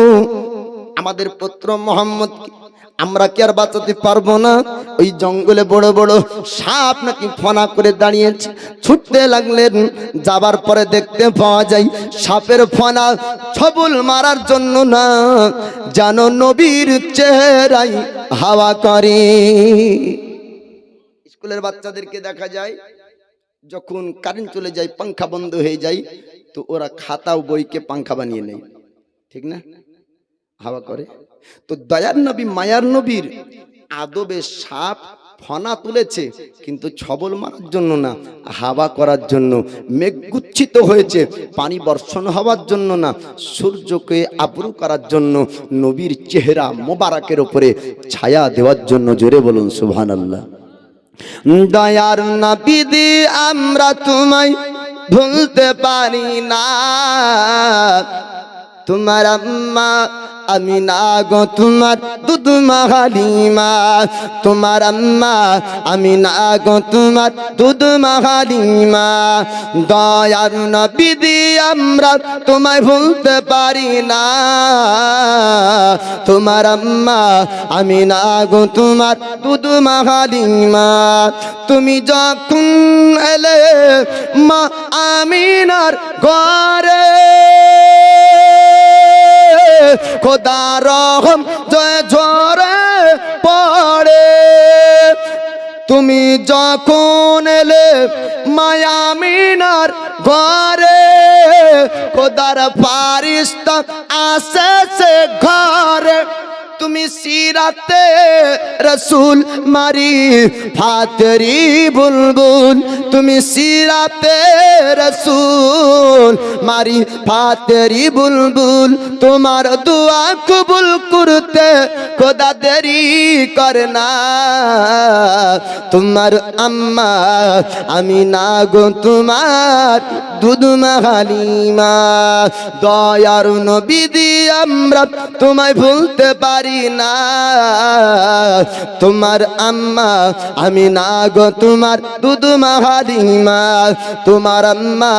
আমাদের পুত্র মোহাম্মদ আমরা কি আর বাঁচাতে পারবো না? ওই জঙ্গলে বড় বড় সাপ নাকি ফনা করে দাঁড়িয়েছে। ছুটতে লাগলেন, যাবার পরে দেখতে পাওয়া যায় সাপের ফনা ছবল মারার জন্য না, জানো নবীর চেহারায় হাওয়া করে। স্কুলের বাচ্চাদেরকে দেখা যায় যখন কারেন্ট চলে যায়, পাংখা বন্ধ হয়ে যায়, তো ওরা খাতা ও বইকে পাংখা বানিয়ে নেয়, ঠিক না? হাওয়া করে। তো দয়ার নবী মায়ার নবীর আদবে সাপ ফনা তুলেছে, কিন্তু ছবল মারার জন্য না, হাওয়া করার জন্য। মেঘ গুচ্ছিত হয়েছে পানি বর্ষণ হওয়ার জন্য না, সূর্যকে আবরু করার জন্য, নবীর চেহারা মোবারকের উপরে ছায়া দেওয়ার জন্য। জোরে বলুন সুবহানাল্লাহ। দয়ার নবী দি আমরা তোমায় ভুলতে পারি না, তোমার আম্মা আমিনা গো তোমার দুধ মা হালিমা, তোমার আম্মা আমিনা গো তোমার দুধ মা হালিমা। দয়ার নবী দি আমরা তোমায় ভুলতে পারি না, তোমার আম্মা আমিনা গো তোমার দুধ মা হালিমা। তুমি যখন এলে মা আমিনার ঘরে, খোদা রহম জয় ঝরে পড়ে। তুমি যখন এলে মায়া আমিনার ঘরে, খোদার ফারিস্তা আসে সে ঘরে। তুমি সিরাতে রসুল মারি ফাতরি বুলবুল, তুমি সিরাতে রসুল মারি ফাতরি বুলবুল। তোমার দুয়া কবুল করতে খোদা দেরি করে না, তোমার আম্মা আমিনা গো তোমার দুধ মা হালিমা। দয়ার নবী দি আমরা তোমায় ভুলতে পারি না, তোমার আম্মা আমিনা গো তোমার দুধ মা হালিমা, তোমার আম্মা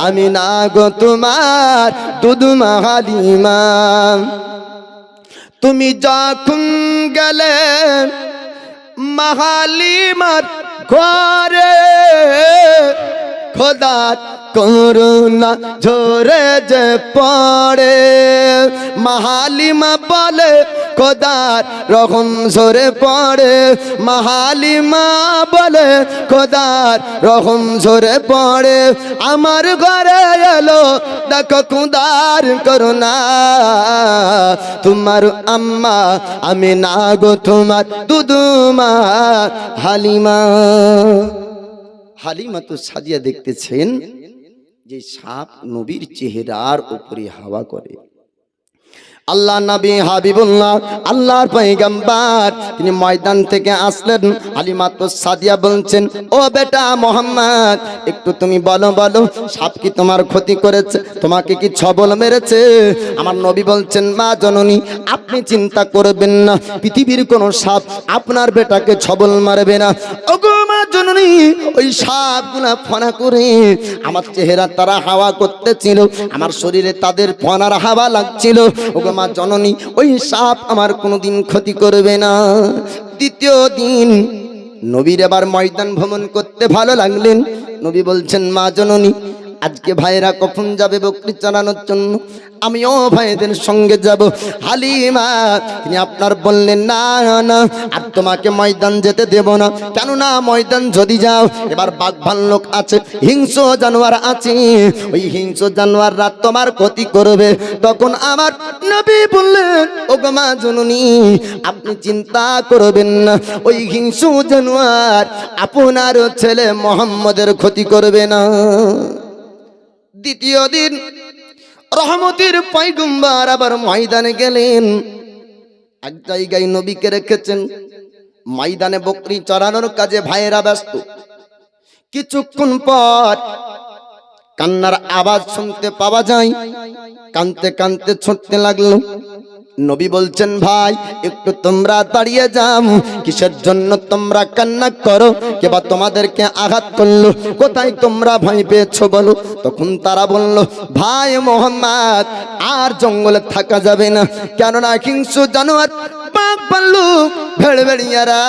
আমিনা গো তোমার দুধ মা হালিমা। তুমি যখন গেলে মা হালিমার ঘরে, খোদার করুণা ঝরে যে পড়ে। মা হালিমা বলে খোদার রহম ঝরে পড়ে, মা হালিমা বলে খোদার রহম ঝরে পড়ে। আমার ঘরে এলো দেখো খোদার করুণা, তোমার আম্মা আমিনা গো তোমার দুধ মা হালিমা। হালিমা তো সাজিয়া দেখতেছেন যে সাপ নবীর চেহারার উপরে হাওয়া করে। আল্লাহ নবী হাবিবুল্লাহ আল্লাহর পয়গম্বর তিনি ময়দান থেকে আসলেন। হালিমাতুস সাদিয়া বলছেন, ও বেটা মোহাম্মদ, একটু তুমি বলো সাপ কি তোমার ক্ষতি করেছে? তোমাকে কি ছবল মেরেছে? আমার নবী বলছেন, মা জননী, আপনি চিন্তা করবেন না, পৃথিবীর কোন সাপ আপনার বেটাকে ছবল মারবে না। ওগো মা জননী, ওই সাপগুলা ফনা করে আমার চেহারা তারা হাওয়া করতেছিল, আমার শরীরে তাদের ফনার হাওয়া লাগছিল। ওগো মা জননী, ওই সাপ আমার কোনোদিন ক্ষতি করবে না। দ্বিতীয় দিন নবীর এবার ময়দান ভ্রমণ করতে ভালো লাগলেন। নবী বলছেন, মা জননী, আজকে ভাইরা কখন যাবে বকরি চালানোর জন্য? আমিও ভাইদের সঙ্গে যাব। হালিমা তিনি আপনার বললেন, না না, আর তোমাকে ময়দান যেতে দেব না। কেননা ময়দান যদি যাও, এবার বাঘ ভাল্লুক আছে, হিংস্র জানোয়ার আছে, ওই হিংস্র জানোয়াররা তোমার ক্ষতি করবে। তখন আমার নবী বললেন, ও গো মা জননী, আপনি চিন্তা করবেন না, ওই হিংস্র জানোয়ার আপনার ছেলে মুহাম্মদের ক্ষতি করবে না। দ্বিতীয় দিন রহমতের পয়গম্বর আবার ময়দানে গেলেন। এক জায়গায় নবীকে রেখেছেন, ময়দানে বকরি চড়ানোর কাজে ভাইয়েরা ব্যস্ত। কিছুক্ষণ পর কান্নার আওয়াজ শুনতে পাওয়া যায়, কানতে কানতে ছুটতে লাগলো। নবী বলছেন, ভাই একটু তোমরা দাঁড়িয়ে যাও, কিসের জন্য তোমরা কান্না করো? কেবা তোমাদেরকে আঘাত করলো? কোথায় তোমরা ভয় পেয়েছো বলো? তখন তারা বলল, ভাই মোহাম্মদ, আর জঙ্গলে থাকা যাবে না, কেননা হিংস্র জানোয়ার বাঘ ভাল্লুক ভেড়ভেড়িয়ারা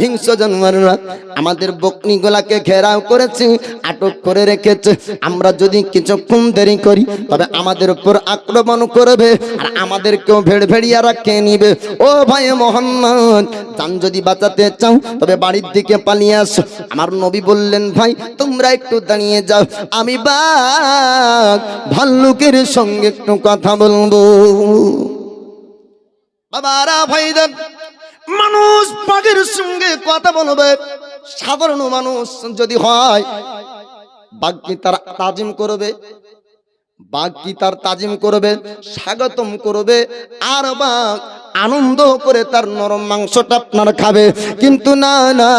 হিংস্র জানোয়াররা আমাদের বকরিগুলাকে ঘেরাও করেছে, আটক করে রেখেছে। আমরা যদি কিছুক্ষণ দেরি করি তবে আমাদের উপর আক্রমণ করবে আর আমাদেরকেও ভেড়ভেড়িয়ারা খেয়ে নিবে। ও ভাই মোহাম্মদ, জান যদি বাঁচাতে চাও তবে বাড়ির দিকে পালিয়ে আসো। আমার নবী বললেন, ভাই তোমরা একটু দাঁড়িয়ে যাও, আমি বাঘ ভাল্লুকের সঙ্গে একটু কথা বলবো। বাবারা ভাইজান, মানুষ বাঘের সঙ্গে কথা বলবে, সাধারণ মানুষ যদি হয়, বাঘ কি তার তাজিম করবে? বাঘ কি তার তাজিম করবে, স্বাগতম করবে, আর বাঘ আনন্দ করে তার নরম মাংসটা আপনার খাবে? কিন্তু না না,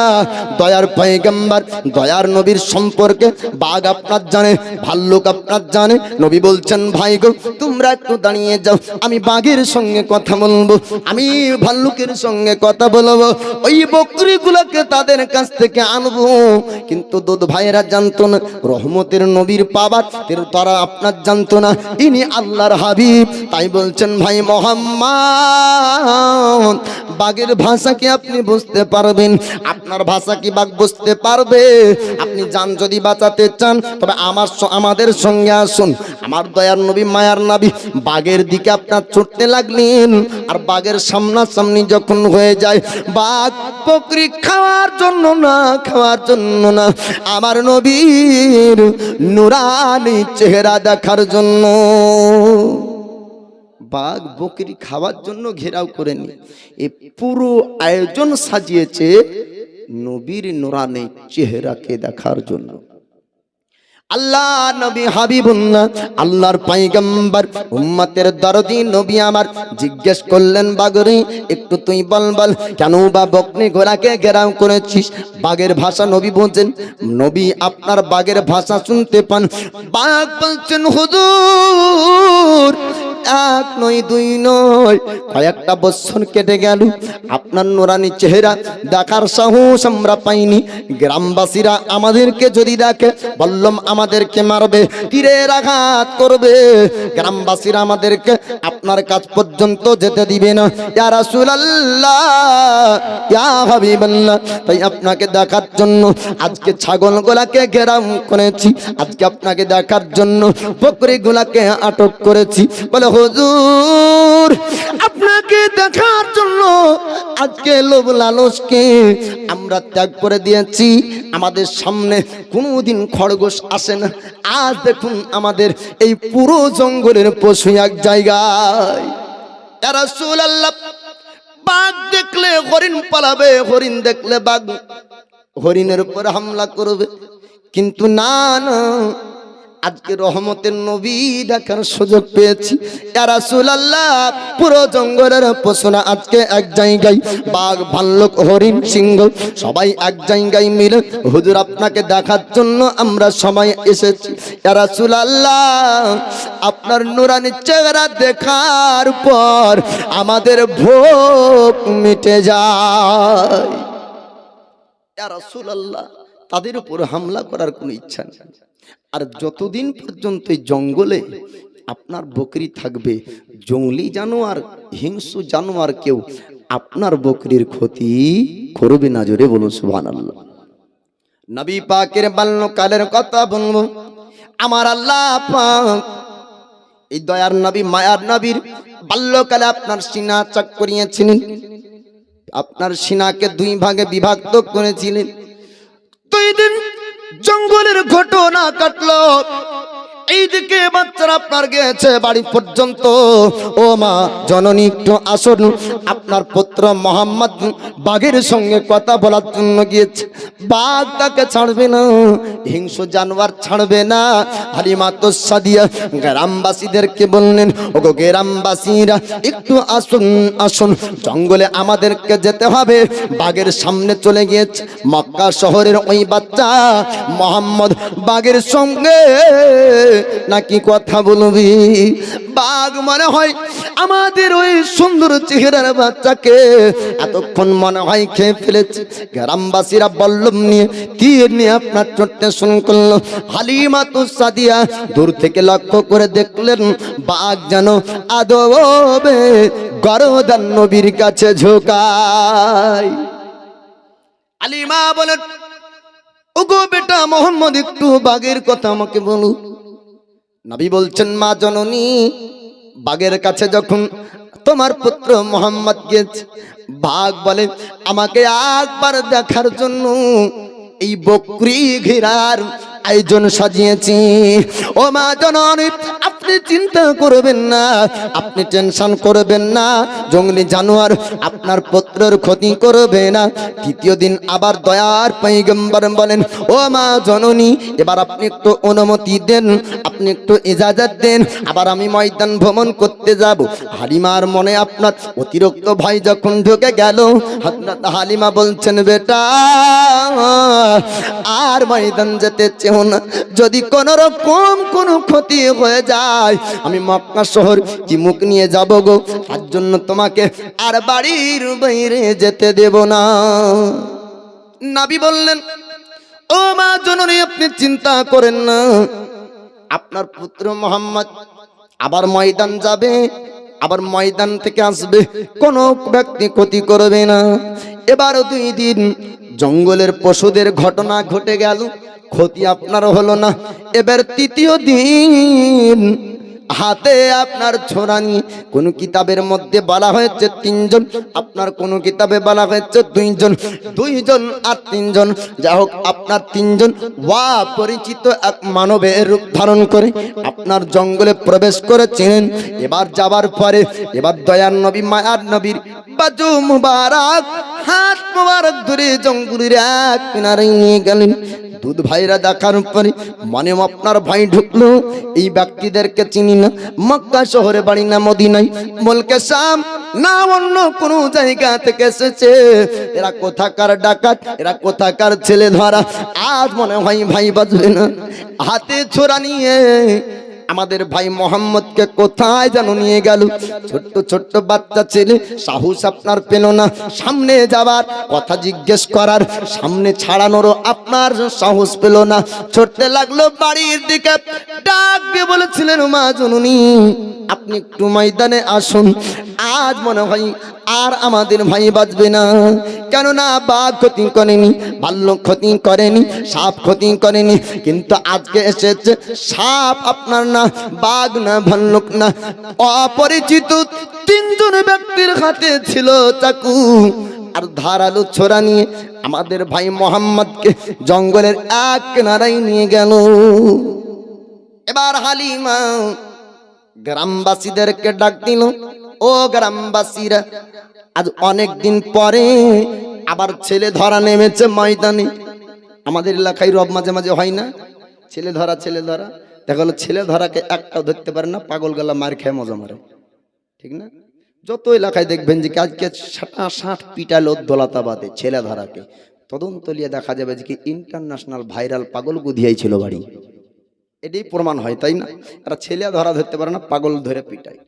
দয়ার পয়গম্বর দয়ার নবীর সম্পর্কে বাঘ আপনার জানে, ভাল্লুক আপনার জানে। নবী বলছেন, ভাই গো তোমরা একটু দাঁড়িয়ে যাও, আমি বাঘের সঙ্গে কথা বলবো, আমি ভাল্লুকের সঙ্গে কথা বলবো, ওই বকরিগুলোকে তাদের কাছ থেকে আনবো। কিন্তু দুধ ভাইয়েরা জানতো না, রহমতের নবীর পাবার তারা আপনার জানতো না, ইনি আল্লাহর হাবিব। তাই বলছেন, ভাই মোহাম্মদ, বাঘের ভাষা কি আপনি বুঝতে পারবেন? আপনার ভাষা কি বাঘ বুঝতে পারবে? আপনি জান যদি বাঁচাতে চান তবে আমাদের সঙ্গে আসুন। আমার দয়ার নবী মায়ার নবী বাঘের দিকে আপনার ছুটতে লাগলেন। আর বাঘের সামনাসামনি যখন হয়ে যায়, বাঘ বকরি খাওয়ার জন্য না, খাওয়ার জন্য না, আমার নবীর নুরানি চেহারা দেখার জন্য। বাঘ বকরি খাওয়ার জন্য ঘেরাও করেনি, এই পুরো আয়োজন সাজিয়েছে নবীর নুরানি চেহারাকে দেখার জন্য। আল্লাহ নবী হাবিবুল্লাহ আল্লাহর পয়গম্বর উম্মতের দরদি নবী আমার জিজ্ঞেস করলেন, বাগরে একটু তুই বল কেন বা বকরি ঘোড়াকে ঘেরাও করেছিস? বাঘের ভাষা নবী বোঝেন, নবী আপনার বাঘের ভাষা শুনতে পান। বাঘ বলছেন, হুজুর এক নয় দুই নয়, কয়েকটা বছর কেটে গেল, আপনার নুরানি চেহারা দেখার সাহস আমরা পাইনি। গ্রামবাসীরা আমাদেরকে যদি দেখে, বললাম আমাদেরকে মারবে, তীরের আঘাত করবে। গ্রামবাসীরা আমাদেরকে আপনার কাছ পর্যন্ত যেতে দিবে না। ইয়া রাসূলুল্লাহ, ইয়া হাবিবাল্লাহ, তাই আপনাকে দেখার জন্য আজকে ছাগলগুলাকে ঘেরাও করেছি, আজকে আপনাকে দেখার জন্য বকরিগুলাকে আটক করেছি। বলে, হুজুর আপনাকে দেখার জন্য আজকে লোভ লালসকে আমরা ত্যাগ করে দিয়েছি। আমাদের সামনে কোনোদিন খরগোশ আসে না, আজ দেখুন আমাদের এই পুরো জঙ্গলের পশু এক জায়গায়। ইয়া রাসূলুল্লাহ, বাঘ দেখলে হরিণ পালাবে, হরিণ দেখলে বাঘ হরিণের উপর হামলা করবে, কিন্তু না না, আজকে রহমতের নবী দেখার সুযোগ পেয়েছি। ইয়া রাসূলুল্লাহ, পুরো জঙ্গলের পশুরা আজকে এক জায়গায়, বাঘ, ভাল্লুক, হরিণ, সিংহ সবাই এক জায়গায় মিলে হুজুর আপনাকে দেখার জন্য আমরা সবাই এসেছি। ইয়া রাসূলুল্লাহ, আপনার নূরানি চেহারা দেখার পর আমাদের ভোগ মিটে যায়। ইয়া রাসূলুল্লাহ, তাদের উপর হামলা করার কোনো ইচ্ছা নেই। আর যতদিন পর্যন্ত এই জঙ্গলে আপনার বকরি থাকবে, জঙ্গলি জানোয়ার, হিংস্র জানোয়ার কেউ আপনার বকরির ক্ষতি করবে না। জোরে বলুন সুবহানাল্লাহ। নবী পাকের বাল্যকালের কথা বলবো। আমার আল্লাহ পাক এই দয়ার নবী, মায়ার নবীর বাল্যকালে আপনার সিনা চাক করিয়েছিলেন, আপনার সিনাকে দুই ভাগে বিভক্ত করেছিলেন। 2 দিন জঙ্গলের ঘটনা কাটলো, এইদিকে বাচ্চারা আপনার গেছে বাড়ি পর্যন্ত। ও মা জননী, একটু আসুন, আপনার পুত্র মোহাম্মদ বাঘের সঙ্গে কথা বলার জন্য গিয়েছে। বাঘ তাকে ছাড়বে না, হিংস্র জানোয়ার ছাড়বে না। হালিমা তো সাদিয়া গ্রামবাসীদেরকে বললেন, ওগো গ্রামবাসীরা একটু আসুন আসুন, জঙ্গলে আমাদেরকে যেতে হবে। বাঘের সামনে চলে গিয়েছে। মক্কা শহরের ওই বাচ্চা মোহাম্মদ বাঘের সঙ্গে নাকি কথা বলবি? বাঘ মনে হয় আমাদের ওই সুন্দর চেহারার বাচ্চাকে এতক্ষণ মনে হয় খেয়ে ফেলেছে। গ্রামবাসীরা বল্লম নিয়ে, তীর নিয়ে আপনার চড়তে শুরু করলো। হালিমা তো সাদিয়া দূর থেকে লক্ষ্য করে দেখলেন বাঘ যেন আদবে গরদান নবীর কাছে ঝোঁকায়। হালিমা বলেন, ওগো বেটা মোহাম্মদ, একটু বাঘের কথা আমাকে বলুন। নবী বলছেন, মা জননী, বাঘের কাছে যখন তোমার পুত্র মোহাম্মদ গেছে, বাঘ বলে আমাকে একবার দেখার জন্য এই বকরি ঘেরার আয়োজন সাজিয়েছি। ও মা জননী, আপনি চিন্তা করবেন না, আপনি টেনশন করবেন না, জঙ্গলি জানোয়ার আপনার পুত্রের ক্ষতি করবে না। 3য় দিন আবার দয়ার পয়গম্বর বলেন, ও মা জননী, এবার আপনি একটু অনুমতি দেন, আপনি একটু ইজাজত দেন, আবার আমি ময়দান ভ্রমণ করতে যাব। হালিমার মনে আপনার অতিরিক্ত ভয় যখন ঢুকে গেল, হযরত হালিমা বলছেন, বেটা আর ময়দান যেতে চেও না, যদি কোন রকম কোনো ক্ষতি হয়ে যায় আমি মক্কা শহর কি মুখ নিয়ে যাব গো, তার জন্য তোমাকে আর বাড়ির বাইরে যেতে দেব না। নবী বললেন, ও মা জননী, আপনি চিন্তা করেন না, আপনার পুত্র মোহাম্মদ আবার ময়দান যাবে, আবার ময়দান থেকে আসবে, কোনো ব্যক্তি ক্ষতি করবে না। এবার 2 দিন জঙ্গলের পশুদের ঘটনা ঘটে গেল, ক্ষতি আপনার হলো না। এবার 3য় দিন হাতে আপনার ছোরা নিয়ে, কোন কিতাবের মধ্যে বলা হয়েছে 3 জন, আপনার কোন কিতাবে বলা হয়েছে 2 জন, 2 জন আর 3 জন, যা হোক আপনার 3 জন পরিচিত এক মানবের রূপ ধারণ করে আপনার জঙ্গলে প্রবেশ করেছিলেন। এবার যাবার পরে এবার দয়ার নবী, মায়ার নবীর বাজু মুবারক, হাত মুবারক ধরে জঙ্গলের এক কিনারে নিয়ে গেলেন। দুধ ভাইরা দেখার পরে মনে আপনার ভাই ঢুকলো, এই ব্যক্তিদেরকে চিনি না, মক্কা শহরে বাড়ি না মদিনায়, মুলকে শাম না অন্য কোন জায়গা থেকে এসেছে। এরা কোথাকার ডাকাত, এরা কোথাকার ছেলে ধরা, আজ মনে হয় ভাই বাজবে না। হাতে ছোরা নিয়ে আমাদের ভাই মোহাম্মদকে কোথায় যেন নিয়ে গেল। ছোট্ট ছোট্ট বাচ্চা ছেলে, সাহস আপনার পেল না সামনে যাবার, কথা জিজ্ঞেস করার, সামনে ছাড়ানোরও আপনার সাহস পেল না। ছুটতে লাগলো বাড়ির দিকে। ডাক দিয়ে বলেছিলেন, মা জননী, আপনি একটু ময়দানে আসুন, আজ মনে হয় আর আমাদের ভাই বাঁচবে না। কেননা বাঘ ক্ষতি করেনি, ভাল্লুক ক্ষতি করেনি, সাপ ক্ষতি করেনি, কিন্তু আজকে এসেছে সাপ আপনার না, বাঘ না, ভাল্লুক না, অপরিচিত 3 জন ব্যক্তির হাতে ছিল চাকু আর ধারালো ছোরা নিয়ে আমাদের ভাই মোহাম্মদকে জঙ্গলের এক কিনারায় নিয়ে গেল। এবার হালিমা গ্রামবাসীদেরকে ডাক দিল, ও গ্রামবাসীরা, আজ অনেক দিন পরে আবার ছেলে ধরা নেমেছে ময়দানে। আমাদের এলাকায় রব মাঝে মাঝে হয় না, ছেলে ধরা। দেখা গেলো ছেলে ধরাকে একটাও ধরতে পারে না, পাগল গেলা মার খেয়ে মজা মারে, ঠিক না? যত এলাকায় দেখবেন যে আজকে 60 পিটালো দোলাতাবাদে ছেলে ধরাকে, তদন্ত নিয়ে দেখা যাবে যে কি ইন্টারন্যাশনাল ভাইরাল পাগল গুধিয়াই ছিল বাড়ি। এটাই প্রমাণ হয়, তাই না? এরা ছেলে ধরা ধরতে পারে না, পাগল ধরে পিটায়।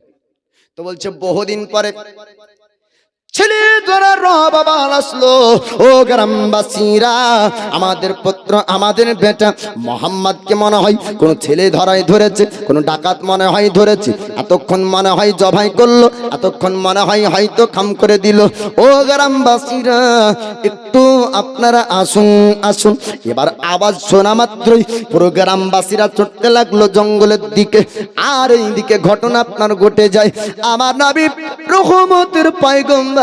তো বলছে বহুদিন পরে ছেলে ধরার বাবা আসলো। ও গ্রামবাসীরা, আমাদের পুত্র আমাদের বেটা মোহাম্মদকে মনে হয় কোন ছেলে ধরাই ধরেছে, কোন ডাকাত মনে হয় ধরেছে, এতক্ষণ মনে হয় জবাই করলো, এতক্ষণ মনে হয় হয়তো খাম করে দিল। ও গ্রামবাসীরা, একটু আপনারা আসুন আসুন। এবার আওয়াজ শোনা মাত্রই পুরো গ্রামবাসীরা ছুটতে লাগলো জঙ্গলের দিকে। আর এই দিকে ঘটনা আপনার ঘটে যায়, আমার নবী রহমতের পয়গম্বর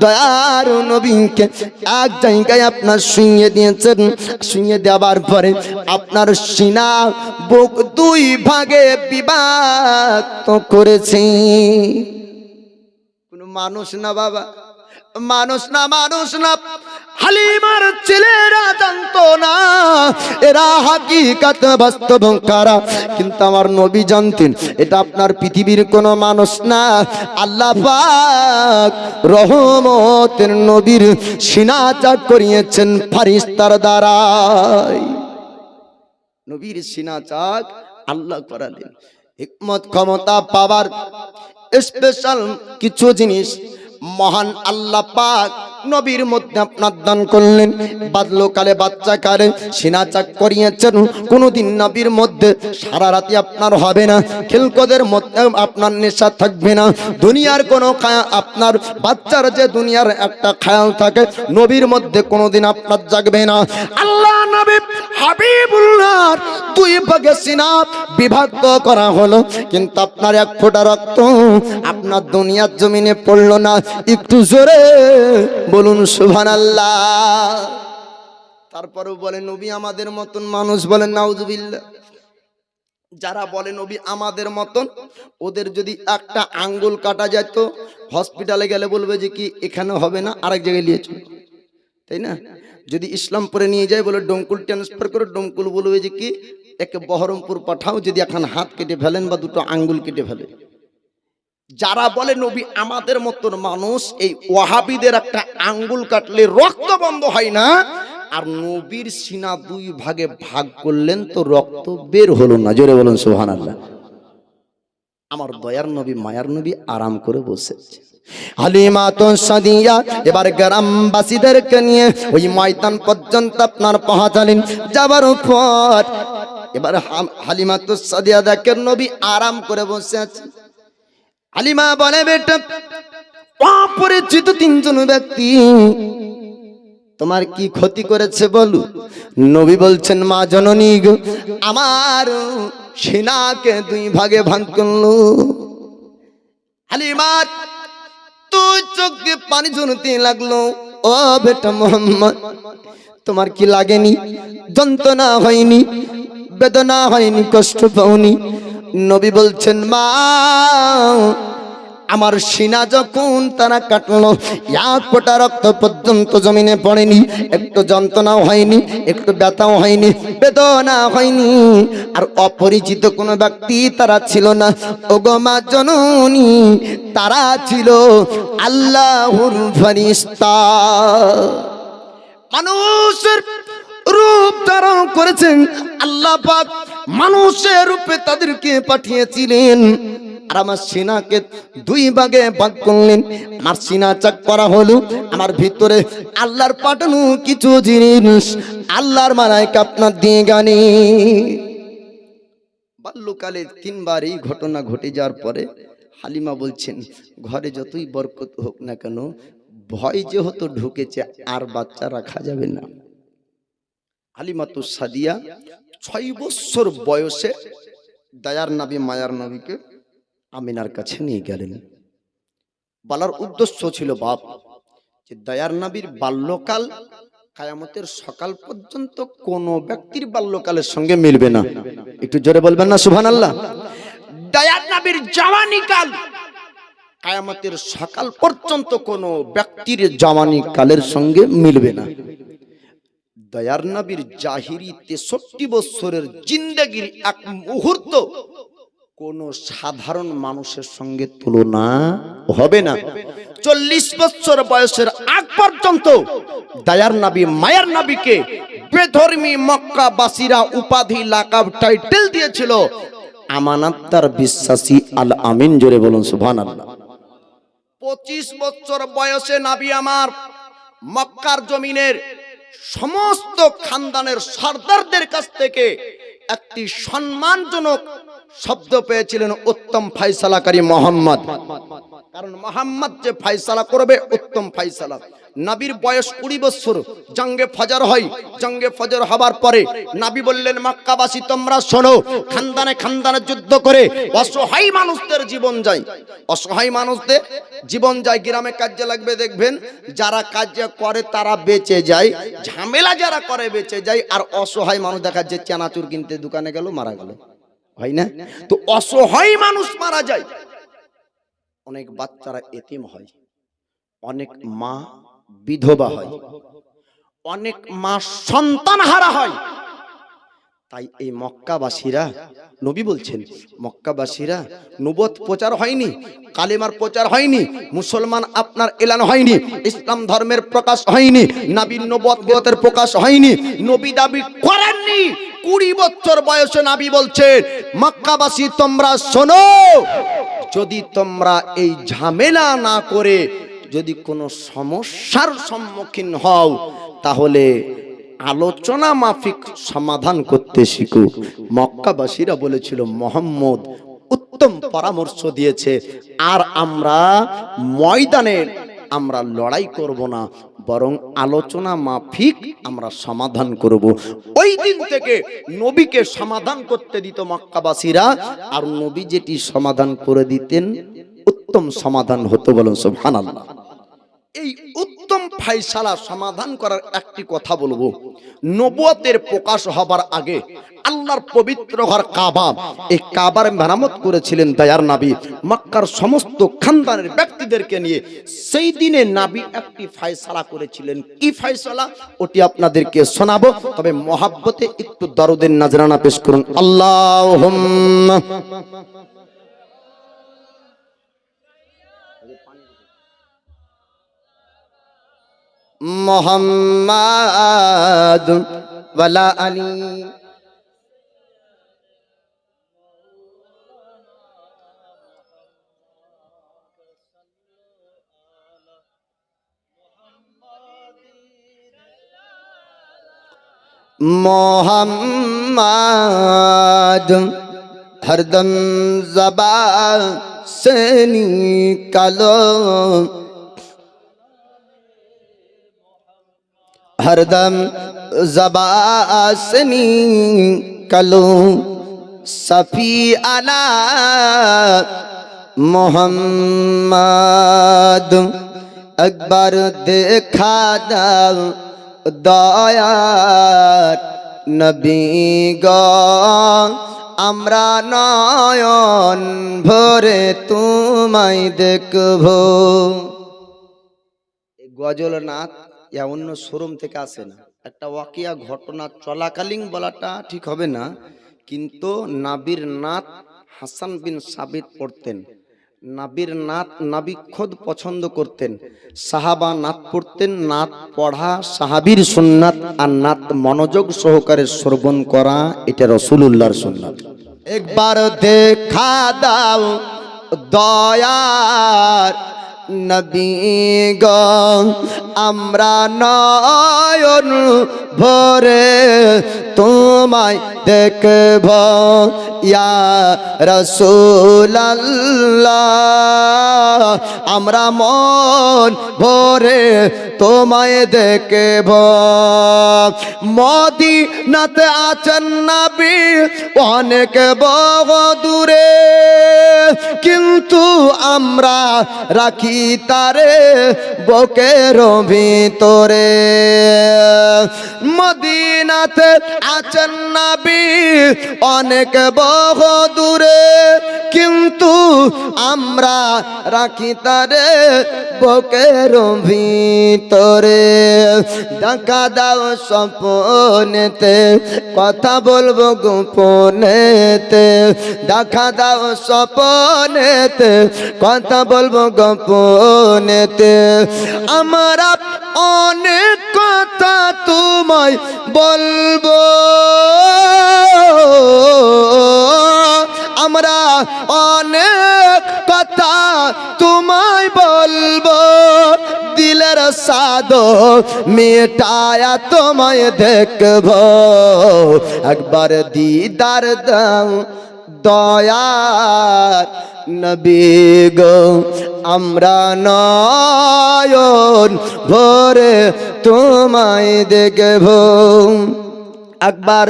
দয়ার নবীকে এক জায়গায় আপনার শুইয়ে দিয়েছেন। শুইয়ে দেওয়ার পরে আপনার সিনা বুক দুই ভাগে বিভক্ত করেছে। কোন মানুষ না বাবা, মানুষ না, মানুষ না। হালিমার ছেলেরা জানতো না এরা হাকিকাত বাস্তব কারা, কিন্তু আমার নবী জানতেন এটা আপনার পৃথিবীর কোন মানুষ না, আল্লাহ পাক রহমতের নবীর সিনা চাক করিয়েছেন ফারিস্তার দ্বারাই। নবীর সিনা চাক আল্লাহ করালেন। হিকমত ক্ষমতা পাওয়ার স্পেশাল কিছু জিনিস মহান আল্লাহ পাক নবীর মধ্যে আপনার দান করলেন। বাল্যকালে বাচ্চাকালে সিনা চাক করিয়েছেন। কোনদিন নবীর মধ্যে সারা রাতি আপনার হবে না, খেলকদের মধ্যে আপনার নেশা থাকবে না, দুনিয়ার কোনো আপনার বাচ্চার যে দুনিয়ার একটা খেয়াল থাকে, নবীর মধ্যে কোনোদিন আপনার জাগবে না। আল্লাহ নবী হাবিবুল্লাহ দুই ভাগে সিনা বিভক্ত করা হলো, কিন্তু আপনার এক ফোঁটা রক্ত আপনার দুনিয়ার জমিনে পড়লো না। একটু জোরে বলুন সুবহানাল্লাহ। তারপরেও বলে নবী আমাদের মতন মানুষ, বলেন নাউজুবিল্লাহ। যারা বলে নবী আমাদের মতন, ওদের যদি একটা আঙ্গুল কাটা যায় তো হসপিটালে গেলে বলবে যে কি এখানে হবে না, আরেক জায়গায় নিয়ে চলো, তাই না? যদি ইসলামপুরে নিয়ে যায় বলে ডমকুল ট্রান্সফার করে, ডমকুল বলবে যে কি একে বহরমপুর পাঠাও, যদি এখন হাত কেটে ফেলেন বা দুটো আঙ্গুল কেটে ফেলে। যারা বলে নবী আমাদের মতন মানুষ, এই ওয়াহাবিদের একটা আঙ্গুল কাটলে রক্ত বন্ধ হয় না, আর নবীর সিনা দুই ভাগে ভাগ করলেন তো রক্ত বের হলো না। জোরে বলুন সুবহানাল্লাহ। আমার দয়ার নবী মায়ার নবী আরাম করে বসেছে। হালিমা তো সাদিয়া এবার গ্রামবাসীদেরকে নিয়ে ওই ময়দান পর্যন্ত আপনার পৌঁছালেন। যাবার পর এবার হালিমা তো সাদিয়া দেখেন নবী আরাম করে বসে আছে। হালিমা বলে বেটা, অপরিচিত তিনজন ব্যক্তি তোমার কি ক্ষতি করেছে বলো? নবী বলছেন মা জননী গো, আমার সিনাকে দুই ভাগে ভাগ করলো। হালিমা তুই চোখ দিয়ে পানি ঝরতে লাগলো। ও বেটা মোহাম্মদ, তোমার কি লাগেনি? যন্ত্রণা হয়নি, বেদনা হয়নি, কষ্ট পাওনি? নবী বলছেন মা, আমার সিনা যখন তারা কাটলো, এক ফোঁটা রক্ত পর্যন্ত জমিনে পড়েনি, একটু যন্ত্রণাও হয়নি, একটু ব্যথাও হয়নি, বেদনা হয়নি। আর অপরিচিত কোনো ব্যক্তি তারা ছিল না। ওগো মা জননী, তারা ছিল আল্লাহর ফেরেশতা। মানুষের রূপ ধারণ করেছেন আল্লাহ পাক, মানুষের রূপে তাদেরকে পাঠিয়েছিলেন। আর আমার সিনাকে দুই ভাগে ভাগ করলেন। আমার সিনা চাক করা হলো, আমার ভিতরে আল্লাহর পাঠানো কিছু জিনিস আল্লাহর মালায়েকা আপনার দিয়ে গানে। বাল্যকালে তিনবার এই ঘটনা ঘটে যাওয়ার পরে হালিমা বলছেন ঘরে যতই বরকত হোক না কেন, ভয় যেহেতু ঢুকেছে আর বাচ্চা রাখা যাবে না। হালিমা তো সাদিয়া 6 বছর বয়সে দয়ার নবী মায়ার নবীকে আমিনার কাছে নিয়ে গেলেন। বলার উদ্দেশ্য ছিল বাপ যে দয়ার নবীর বাল্যকাল কিয়ামতের সকাল পর্যন্ত কোন ব্যক্তির বাল্যকালের সঙ্গে মিলবে না। একটু জোরে বলবেন না সুবহানাল্লাহ। দয়ার নবীর জওয়ানি কাল কিয়ামতের সকাল পর্যন্ত কোন ব্যক্তির জওয়ানি কালের সঙ্গে মিলবে না। দয়ার নবীর জাহিরি 63 বছরের জিন্দেগির এক মুহূর্ত কোন সাধারণ মানুষের সঙ্গে তুলনা হবে না। 40 বছর বয়সের আগ পর্যন্ত দয়ার নবী মায়ার নবীকে বেধর্মী মক্কাবাসীরা উপাধি লাকাব টাইটেল দিয়েছিল আমানতদার বিশ্বাসী আল আমিন। জোরে বলুন সুবহানাল্লাহ। 25 বছর বয়সে নবী আমার মক্কার জমিনের সমস্ত খানদানের সরদারদের কাছ থেকে একটি সম্মানজনক শব্দ পেয়েছিলেন, উত্তম ফয়সালাকারী মোহাম্মদ। কারণ মোহাম্মদ যে ফয়সালা করবে উত্তম ফয়সালা। নবীর বয়স 20 বছর, জঙ্গে ফজর হয়। জঙ্গে ফজর হবার পরে নবী বললেন, মক্কাবাসী তোমরা শোনো, খানদানে খানদানে যুদ্ধ করে অসহায় মানুষদের জীবন যায়, অসহায় মানুষদের জীবন যায়। গ্রামে কাজে লাগবে, দেখবেন যারা কাজ করে তারা বেঁচে যায়, ঝামেলা যারা করে বেঁচে যায়, আর অসহায় মানুষ দেখা যায় চানাচুর কিনতে দোকানে গেল মারা গেল, হয় না? তো অসহায় মানুষ মারা যায়, অনেক বাচ্চারা এতিম হয়, অনেক মা বিধবা হয়, অনেক মা সন্তান হারা হয়। তাই এই মক্কাবাসীরা, নবী বলছেন মক্কাবাসীরা, নবুয়ত প্রচার হয়নি, কালেমার প্রচার হয়নি, মুসলমান আপনার এলান হয়নি, ইসলাম ধর্মের প্রকাশ হয়নি, নবীর নবুয়তের প্রকাশ হয়নি, নবী দাবি করেননি। 20 বছর বয়সে নবী বলছেন, মক্কাবাসী তোমরা শোনো, যদি তোমরা এই ঝামেলা না করে যদি কোনো সমস্যার সম্মুখীন হও তাহলে আলোচনা মাফিক সমাধান করতে শিখো। মক্কাবাসীরা বলেছিল মুহাম্মদ উত্তম পরামর্শ দিয়েছে, আর আমরা ময়দানে আমরা লড়াই করব না, বরং আলোচনা মাফিক আমরা সমাধান করব। ওই দিন থেকে নবীকে সমাধান করতে দিত মক্কাবাসীরা, আর নবী যেটি সমাধান করে দিতেন উত্তম সমাধান হতো। বলুন সুবহানাল্লাহ। এই উত্তম ফয়সালা সমাধান করার একটি কথা বলবো। নবুয়তের প্রকাশ হবার আগে আল্লাহর পবিত্র ঘর কাবা, এই কাবার মেরামত করেছিলেন দয়ার নবী মক্কার সমস্ত খানদানের ব্যক্তিদেরকে নিয়ে। সেই দিনে নবী একটি ফয়সালা করেছিলেন। কি ফয়সালা ওটি আপনাদেরকে শোনাবো, তবে মহাব্বতে একটু দরুদের নজরানা পেশ করুন। আল্লাহুম্মা মুহাম্মাদ ওয়ালা আলী मोहम्मद हरदम ज़बान से निकालो, हरदम ज़बान से निकालो, सफ़ी अला मोहम्मद अकबर देखा दाव দয়ার নবী গো, আমরা নয়ন ভরে তোমায় দেখব। এই গজল নাথ অন্য শোরুম থেকে আসে না, একটা ওয়াকিয়া ঘটনা চলাকালীন বলাটা ঠিক হবে না, কিন্তু নাবির নাথ হাসান বিন সাবিত পড়তেন, নাবির নাত নবী খুদ পছন্দ করতেন, সাহাবা নাত পড়তেন। নাত পড়া সাহাবীর সুন্নাত, আর নাত মনোযোগ সহকারে শ্রবণ করা এটা রাসূলুল্লাহর সুন্নাত। একবার দেখা দাও দয়ার নবী গো, আমরা নয়ন ভরে তোমায় দেখব ইয়া রাসূলুল্লাহ, আমরা মন ভরে তোমায় দেখব। মদিনাতে আছেন নবী অনেক বহু দূরে, কিন্তু আমরা রাখি তারে বুকের ভিতরে। মদিনাতে আছেন নবী অনেক বহু দূরে, কিন্তু আমরা রাখি তারে বুকের ভিতরে। দেখা দাও স্বপ্নেতে, কথা বলবো গোপনেতে। দেখা দাও স্বপ্নেতে, কথা বলবো গোপনেতে। আমরা অনেক কথা তোমায় বলবো, আমরা অনেক কথা তোমায় বলবো। দিলের সাদ মেটায়া তোমায় দেখবো, একবার দিদার দাও দয়ার নবী গো। আমরা নয়ন ভরে তোমায় দেখবো, একবার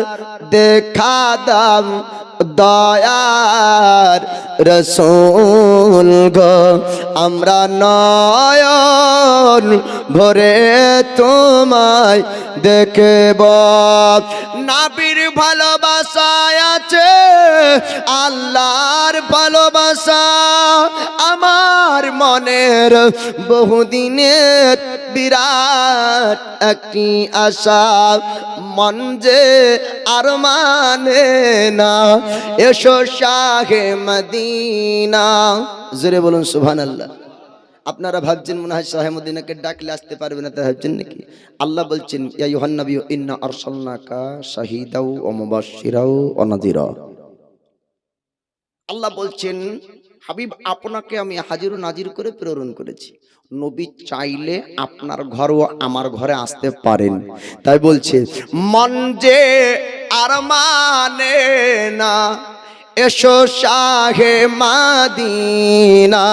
দেখা দাও দয়ার রসূল গো। আমরা নয়ন ভরে তোমায় দেখব। নবীর ভালোবাসায় আছে আল্লাহর ভালোবাসা, আমার মনের বহুদিনের বিরাট একটি আশা। মন যে আর মানে না, এসো শাহে মদিনা। জোরে বলুন সুবহানাল্লাহ। আপনারা ভাবছেন মনে হয় শাহে মদিনাকে ডাকলে আসতে পারবে না, তা ভাবছেন নাকি? আল্লাহ বলছেন ইয়া আইয়ুহান নাবিয়্যু ইন্না আরসালনাকা শাহীদাও ওয়া মুবাশশিরাও ওয়া নাযীরা। আল্লাহ বলছেন হাবিব আপনাকে আমি হাজির ও নাজির করে প্রেরণ করেছি। নবী চাইলে আপনার ঘর ও আমার ঘরে আসতে পারেন। তাই বলছে মন যে আর মানে না, এসো শাহে মদিনা।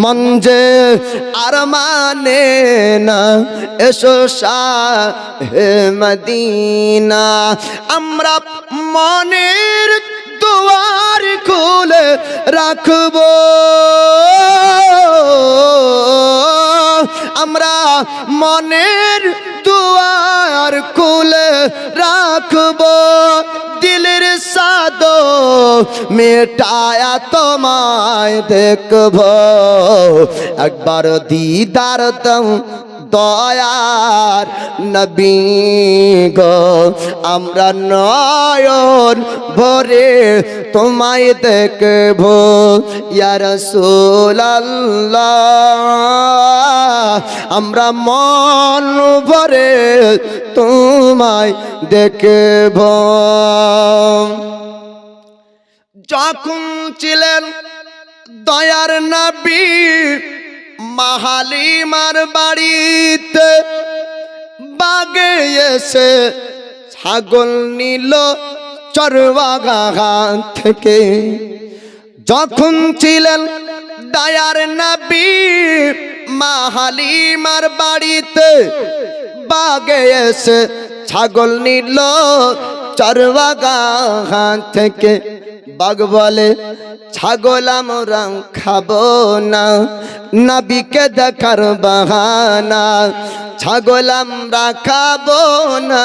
মন যে আর মানে না, এসো শাহে মদিনা। আমরা মনের দুয়ার খুলে রাখবো, আমরা মনের দুয়ার খুলে রাখবো। দিলের সাদ মেটায়া তোমায় দেখবো, একবার দিদার দাও দয়ার নবী গো। আমরা নয়ন ভরে তোমায় দেখবো ইয়া রাসূলুল্লাহ। আমরা মন ভরে তোমায় দেখবো। যখন ছিলেন দয়ার নবী হালিমার বাড়িতে, বাগে এসে ছাগল নিল চরওয়াগা থেকে। যখন ছিলেন দয়ার নবী হালিমার বাড়িতে, বাগে এসে ছাগল নিল চরওয়াগা থেকে। বাঘ বলে ছাগল আমরা খাবো না, নবীকে দেখার বাহানা। ছাগল আমরা খাবো না,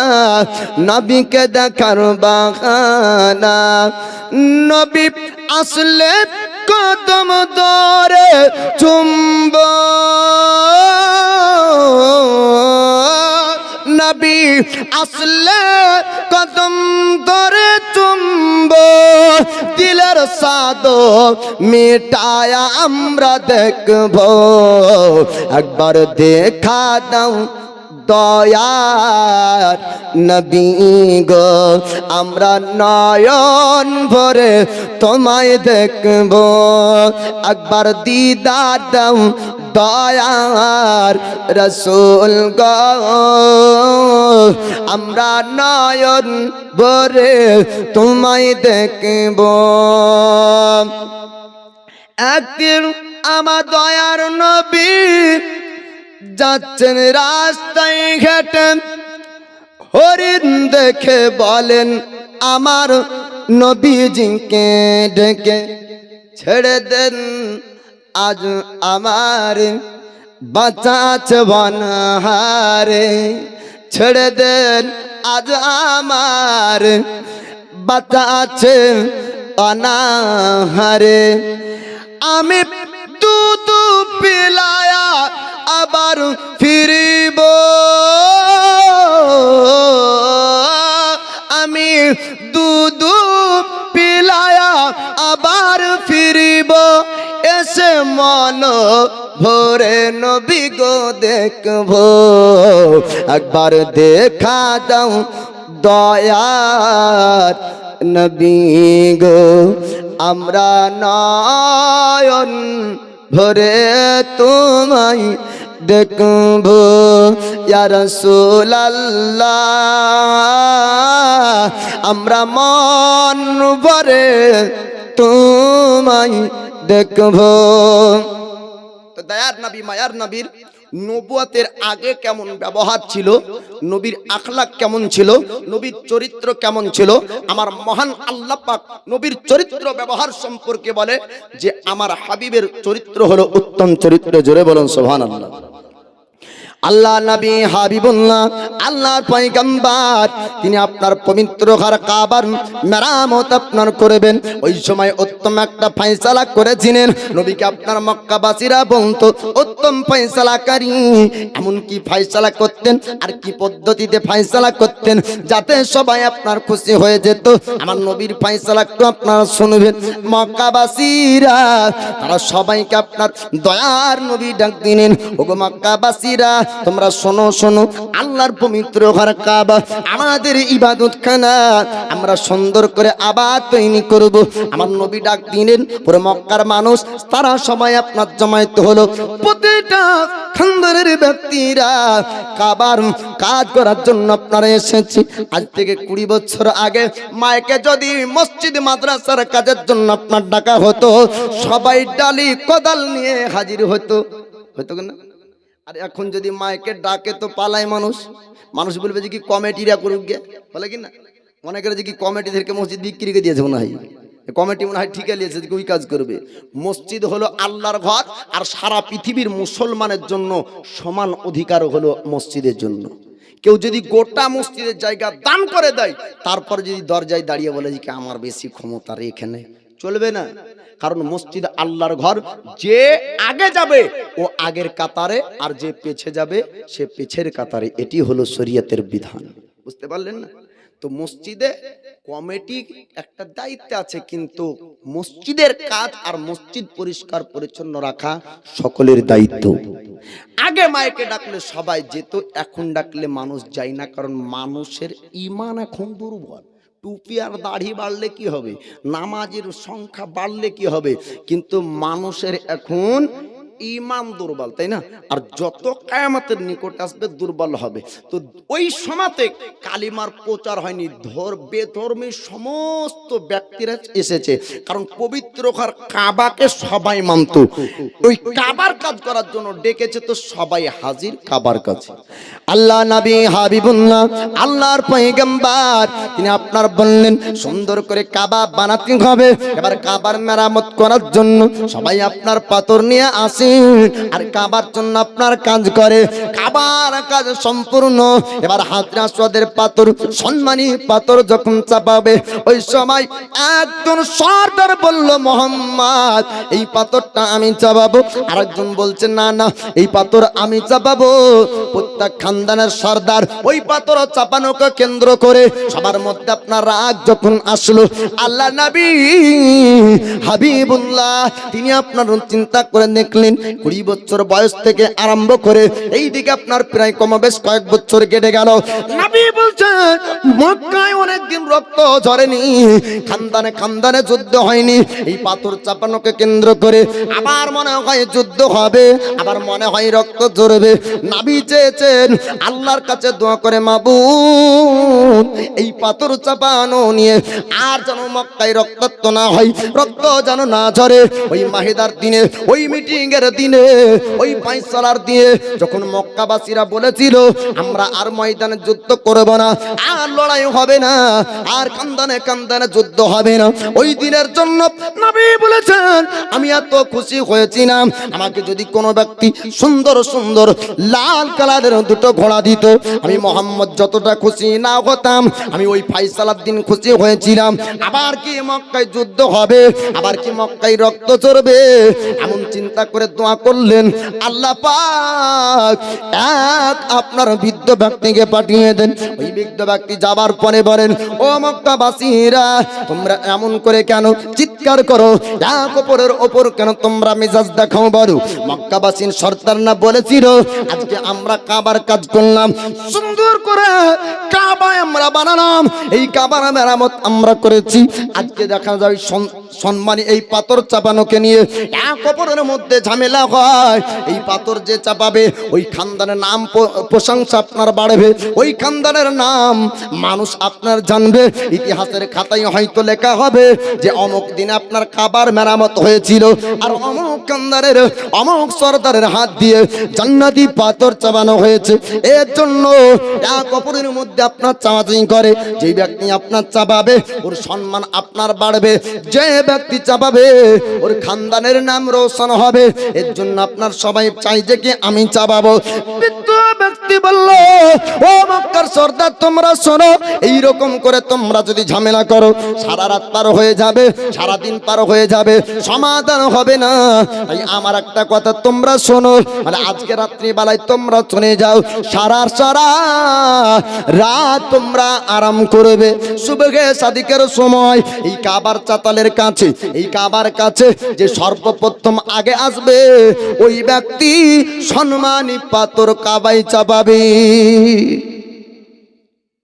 নবীকে দেখার বাহানা। নবী আসলে কদম ধরে চুম্ব, নবী আসলে কদম ধরে চুম্ব। দিলের সাদ মেটায়া আমরা দেখবো, একবার দেখা দাও দয়ার নবী গো। আমরা নয়ন ভরে তোমায় দেখবো, একবার দিদার দাও দয়ার রসূল গো। আমরা নয়ন ভরে তোমায় দেখবো। একদিন আমার দয়ার নবী যাচ্ছেন রাস্তায় ঘাটে, হরিণ দেখে বলেন আমার নবীজিকে ডেকে, ছেড়ে দেন আজ আমার বাঁচা আছে বনহারে। ছেড়ে দেন আজ আমার বাঁচা আছে অনাহারে আমি দুধ পিলায়া আবার ফিরিব আমি দুধ পিলায়া আবার ফিরিব এসে মন ভরে নবী গো দেখব একবার দেখা দাও দয়ার নবী গো আমরা নয়ন ভরে তোমায় দেখব ইয়া রাসূলুল্লাহ আমরা মন ভরে তোমায় দেখব। তো দয়ার নবী মায়ার নবীর নবুয়তের আগে কেমন ব্যবহার ছিল, নবীর আখলাক কেমন ছিল, নবীর চরিত্র কেমন ছিল, আমার মহান আল্লাহ পাক নবীর চরিত্র ব্যবহার সম্পর্কে বলে যে আমার হাবিবের চরিত্র হলো উত্তম চরিত্র। জোরে বলুন সুবহানাল্লাহ। আল্লাহ নবী হাবিবুল্লাহ আল্লাহর পয়গম্বর তিনি আপনার পবিত্র ঘর কাবার মেরামত আপনার করবেন। ওই সময় উত্তম একটা ফয়সালা করেছিলেন। নবীকে আপনার মক্কাবাসীরা বলতো উত্তম ফয়সালাকারী। এমন কি ফয়সালা করতেন আর কি পদ্ধতিতে ফয়সালা করতেন যাতে সবাই আপনার খুশি হয়ে যেত। আমার নবীর ফয়সালা একটু আপনারা শুনবেন। মক্কাবাসীরা তারা সবাইকে আপনার দয়ার নবী ডাক দিলেন, ওগো মক্কাবাসীরা তোমরা শোনো শোনো, আল্লাহর পবিত্র ঘর কাবা আমাদের ইবাদতখানা, আমরা সুন্দর করে আবাদ তৈরি করব। আমার নবী ডাক দিলেন, পুরো মক্কার মানুষ তারা সবাই আপনার জমায়েত হলো। প্রতিটা খানদানের ব্যক্তিরা কাবার কাজ করার জন্য আপনারা এসেছি। আজ থেকে 20 বছর আগে মায়কে যদি মসজিদ মাদ্রাসার কাজের জন্য আপনার ডাকা হতো, সবাই ডালি কোদাল নিয়ে হাজির হতো, হতো না? আর এখন যদি মাইকে ডাকে তো পালায় মানুষ। মানুষ বলবে যে কি কমিটিরা করুক গে, বলে কি না? মনে করে যে কি কমিটিদেরকে মসজিদ বিক্রি করে দিয়েছে মনে হয়, কমিটি মনে হয় ঠিকা নিয়েছে ওই কাজ করবে। মসজিদ হলো আল্লাহর ঘর, আর সারা পৃথিবীর মুসলমানের জন্য সমান অধিকার হলো মসজিদের জন্য। কেউ যদি গোটা মসজিদের জায়গা দান করে দেয়, তারপর যদি দরজায় দাঁড়িয়ে বলে যে কি আমার বেশি ক্ষমতা রে, এখানে চলবে না। কারণ মসজিদ আল্লাহর ঘর, যে আগে যাবে ও আগের কাতারে, আর যে পেছে যাবে সে পেছের কাতারে। এটি হলো শরীয়তের বিধান। বুঝতে পারলেন না? তো মসজিদে কমিটি একটা দায়িত্ব আছে, কিন্তু মসজিদের কাজ আর মসজিদ পরিষ্কার পরিচ্ছন্ন রাখা সকলের দায়িত্ব। আগে মাইকে ডাকলে সবাই যেত, এখন ডাকলে মানুষ যায় না, কারণ মানুষের ঈমান এখন দুর্বল। টুপি আর দাড়ি বাড়লে কি হবে, নামাজের সংখ্যা বাড়লে কি হবে, কিন্তু মানুষের এখন ঈমান দুর্বল, তাই না? আর যত কিয়ামতের নিকট আসবে দুর্বল হবে। তো ওই সময়তে কালিমার প্রচার হয়নি, বেধর্মী সমস্ত ব্যক্তিরা এসেছে, কারণ পবিত্র ঘর কাবাকে সবাই মানত। ওই কাবার কাজ করার জন্য ডেকেছে, তো সবাই হাজির কাবার কাছে। আল্লাহ নবী হাবিবুল্লাহ আল্লাহর পয়গম্বর তিনি আপনার বললেন সুন্দর করে কাবা বানাতে হবে। এবার কাবার মেরামত করার জন্য সবাই আপনার পাথর নিয়ে আসে আর কাবার জন্য আপনার কাজ করে। কাবার কাজ সম্পূর্ণ। এবার হাজরা আসওয়াদের পাথর, সম্মানী পাথর যখন চাপাবে, ওই সময় একজন সর্দার বলল মোহাম্মদ এই পাথরটা আমি চাপাবো। আরেকজন বলছে না না এই পাথর আমি চাপাবো। প্রত্যেক খানদানের সর্দার ওই পাথর চাপানোকে কেন্দ্র করে সবার মধ্যে আপনার রাগ যখন আসলো, আল্লাহ নবী হাবিবুল্লাহ তিনি আপনার চিন্তা করে দেখলেন 20 বছর বয়স থেকে আরম্ভ করে এই দিকে আপনার প্রায় কমবেশ কয়েক বছর কেটে গেল। নবী বলছেন মক্কায় অনেকদিন রক্ত ঝরেনি, খানদানে খানদানে যুদ্ধ হয়নি। এই পাথর চাপানোকে কেন্দ্র করে আবার মনে হয় যুদ্ধ হবে, আবার মনে হয় রক্ত ঝরবে। নবী চেয়েছেন আল্লাহর কাছে দোয়া করে, মাবুদ এই পাথর চাপানো নিয়ে আর যেন মক্কায় রক্তাক্ত না হয়, রক্ত যেন না ঝরে। ওই মাহিদার দিনে, ওই মিটিং এর দিনে, ওই ফয়সালার দিনে যখন মক্কাবাসীরা বলেছিল আমরা আর ময়দানে যুদ্ধ করব না, আর লড়াই হবে না, আর কান্দানে কান্দানে যুদ্ধ হবে না, ওই দিনের জন্য নবী বলেছেন আমি এত খুশি হয়েছিলাম, আমাকে যদি কোনো ব্যক্তি সুন্দর সুন্দর লাল কালারের দুটো ঘোড়া দিত, আমি মোহাম্মদ যতটা খুশি না হতাম, আমি ওই ফাইসালার দিন খুশি হয়েছিলাম। আবার কি মক্কায় যুদ্ধ হবে, আবার কি মক্কায় রক্ত ঝরবে, এমন চিন্তা করে দোয়া করলেন। আল্লাহ পাক এক আপনার বৃদ্ধ ব্যক্তিকে পাঠিয়ে দেন। ওই বৃদ্ধ ব্যক্তি যাবার পরে বলেন, ও মক্কাবাসীরা, তোমরা এমন করে কেন চিৎকার করো, এক অপরের ওপর কেন তোমরা মেজাজ দেখাও? বলো, মক্কাবাসীর সর্দার না বলেছিল আজকে আমরা কাবার কাজ করলাম, সুন্দর করে কাবায় আমরা বানালাম, এই কাবার মেরামত আমরা করেছি। আজকে দেখা যায় সম্মানী এই পাথর চাপানোকে নিয়ে এক অপরের মধ্যে ঝামেলা হয়। এই পাথর যে চাপাবে ওই খানদানের নাম প্রশংসা আপনার বাড়বে, ওই খানদানের নাম মানুষ আপনার জানবে, ইতিহাসের খাতায় হয়তো লেখা হবে যে অমুক দিনে আপনার কাবার মেরামত হয়েছিল আর অমুক খানদানের অমুক সর্দারের হাত দিয়ে জান্নাতি পাথর চাপানো হয়েছে। এর জন্য এক অপরের মধ্যে আপনার চাপাচাপি করে, যে ব্যক্তি আপনার চাপাবে ওর সম্মান আপনার বাড়বে, যে ব্যক্তি চাপাবে ওর খানদানের নাম রোশন হবে। এর জন্য আপনার সবাই চাই যে কি আমি চাপাবো। বৃদ্ধ ব্যক্তি বলল, ও মক্কার সর্দার তোমরা শোনো, এইরকম করে তোমরা যদি ঝামেলা করো সারা রাত পার হয়ে যাবে, সারা দিন পার হয়ে যাবে, সমাধান হবে না। তাই আমার একটা কথা তোমরা শোনো, মানে আজকে রাত্রি বেলায় তোমরা চলে যাও, সারা রাত তোমরা আরাম করবে। সুবহে সাদিকের সময় এই কাবার চাতালের কাছে, এই কাবার কাছে যে সর্বপ্রথম আগে আসবে ওই ব্যক্তি সম্মানী পাথর কাবায় চাপাবে।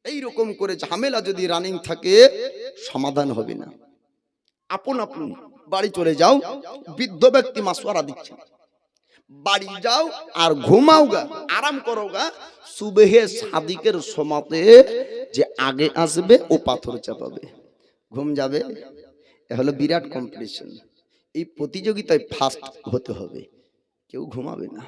এইরকম করে ঝামেলা যদি রানিং থাকে সমাধান হবে না। আপন আপন বাড়ি চলে যাও। বৃদ্ধ ব্যক্তি মাসওয়ারা দিচ্ছে, বাড়ি যাও আর ঘুমাও গা, আরাম করো গা। সুবহে সাদিকের সমাতে যে আগে আসবে ও পাথর চাপাবে, ঘুম যাবে। এ হলো বিরাট কম্পিটিশন। এই প্রতিযোগিতায় ফার্স্ট হতে হবে, কেউ ঘুমাবে না।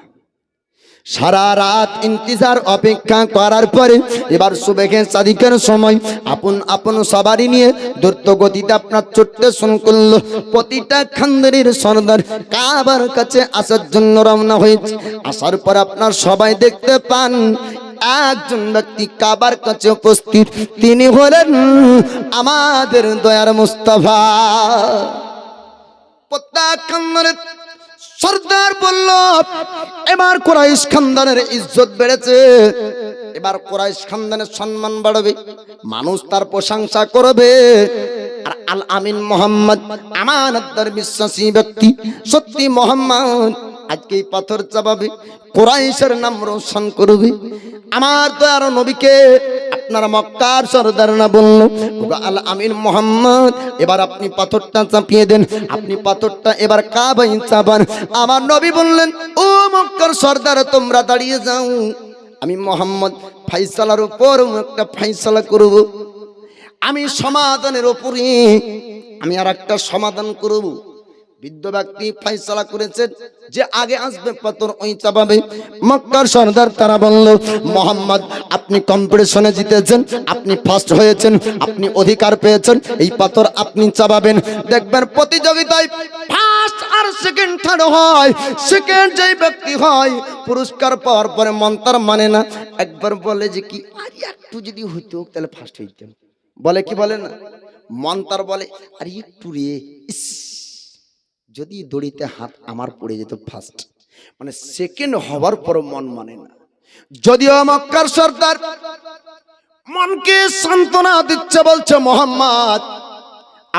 সারা রাত ইন্তজার অপেক্ষা করার পরে এবার সুবহে সাদিকের সময় আপন আপন সবারই নিয়ে দ্রুত গতিতে আপনার ছুটতে শুরু করলো। প্রতিটা খানদানের সর্দার কাবার কাছে আসার জন্য রওনা হয়েছে। আসার পর আপনার সবাই দেখতে পান একজন ব্যক্তি কাবার কাছে উপস্থিত, তিনি হলেন আমাদের দয়ার মুস্তাফা। প্রত্যেক খানদানের সর্দার বলল, এবার কুরাইশ খানদানের ইজ্জত বেড়েছে, এবার কুরাইশ খানদানের সম্মান বাড়বে, মানুষ তার প্রশংসা করবে। আর আল আমিন মোহাম্মদ আমানতদার বিশ্বাসী ব্যক্তি, সত্যি মোহাম্মদ আজকে এই পাথর চাপাবে, কুরাইশের নাম রোশন করবে। আমার দয়ার নবীকে আপনার মক্কার সর্দার না বলল, আল আমিন মোহাম্মদ এবার আপনি পাথরটা চাপিয়ে দেন, আপনি পাথরটা এবার কাবায় চাপান। আমার নবী বললেন, ও মক্কার সর্দার তোমরা দাঁড়িয়ে যাও, আমি মোহাম্মদ ফাইসালার উপর একটা ফাইসালা করব, আমি সমাধানের উপরে আমি আর একটা সমাধান করব। বৃদ্ধ ব্যক্তি ফাইসালা করেছেন যে আগে আসবে পাথর ওই চাপাবে। মক্কার সর্দার তারা বলল, মোহাম্মদ আপনি কম্পিটিশনে জিতেছেন, আপনি ফার্স্ট হয়েছেন, আপনি অধিকার পেয়েছেন, এই পাথর আপনি চাপাবেন। দেখবেন প্রতিযোগিতায় ফার্স্ট আর সেকেন্ড থার্ড হয়, সেকেন্ড যেই ব্যক্তি হয় পুরস্কার পাওয়ার পরে মন তার মানে না, একবার বলে যে কি আর একটু যদি হইতো তাহলে ফার্স্ট হইতাম, বলে কি বলে না, মন তার বলে আর একটু রে, যদি দড়িতে হাত আমার পড়ে যেত ফার্স্ট, মানে সেকেন্ড হওয়ার পর মন মানে না। যদিও মক্কার সর্দার মনকে সান্ত্বনা দিচ্ছে, বলছে মোহাম্মদ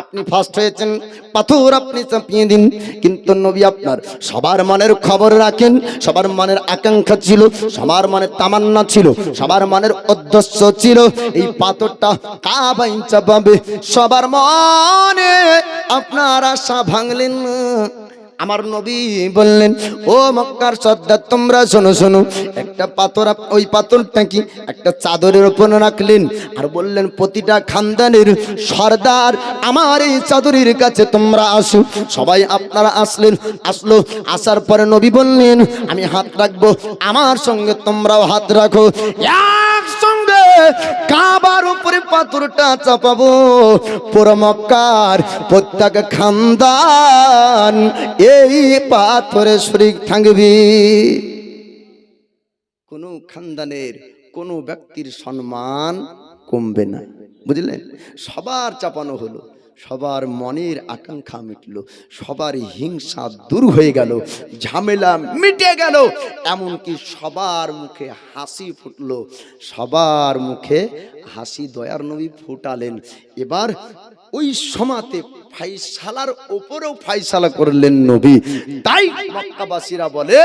আপনি ফার্স্ট হয়েছেন, পাথর আপনি চাপিয়ে দিন। কিন্তু নবী আপনার সবার মনের খবর রাখেন, সবার মনের আকাঙ্ক্ষা ছিল, সবার মনের তামান্না ছিল, সবার মনের উদ্দেশ্য ছিল এই পাথরটা কাবায় চাপাবে। সবার মনে আপনার আশা ভাঙলেন না। আমার নবী বললেন, ও মক্কার সর্দার তোমরা শোনো শোনো, একটা পাথর, ওই পাথরটা কি একটা চাদরের উপর রাখলেন আর বললেন প্রতিটা খানদানের সর্দার আমার এই চাদরের কাছে তোমরা আসো। সবাই আপনারা আসলেন, আসলো। আসার পরে নবী বললেন, আমি হাত রাখবো, আমার সঙ্গে তোমরাও হাত রাখো, একসঙ্গে কাবার উপরে পাথরটা চাপাবো। পুরো মক্কার প্রত্যেক খানদান এই পাথরে শরীক থাকবি। কোনো খানদানের কোনো ব্যক্তির সম্মান কমবে না, বুঝলেন? সবার চাপানো হলো, সবার মনের আকাঙ্ক্ষা মিটলো, সবার হিংসা দূর হয়ে গেল, ঝামেলা মিটে গেল, এমনকি সবার মুখে হাসি ফুটলো, সবার মুখে হাসি দয়ার নবী ফুটালেন। এবার ওই সমাতে ফাইসালার উপরেও ফাইসালা করলেন নবী। তাই মক্কাবাসীরা বলে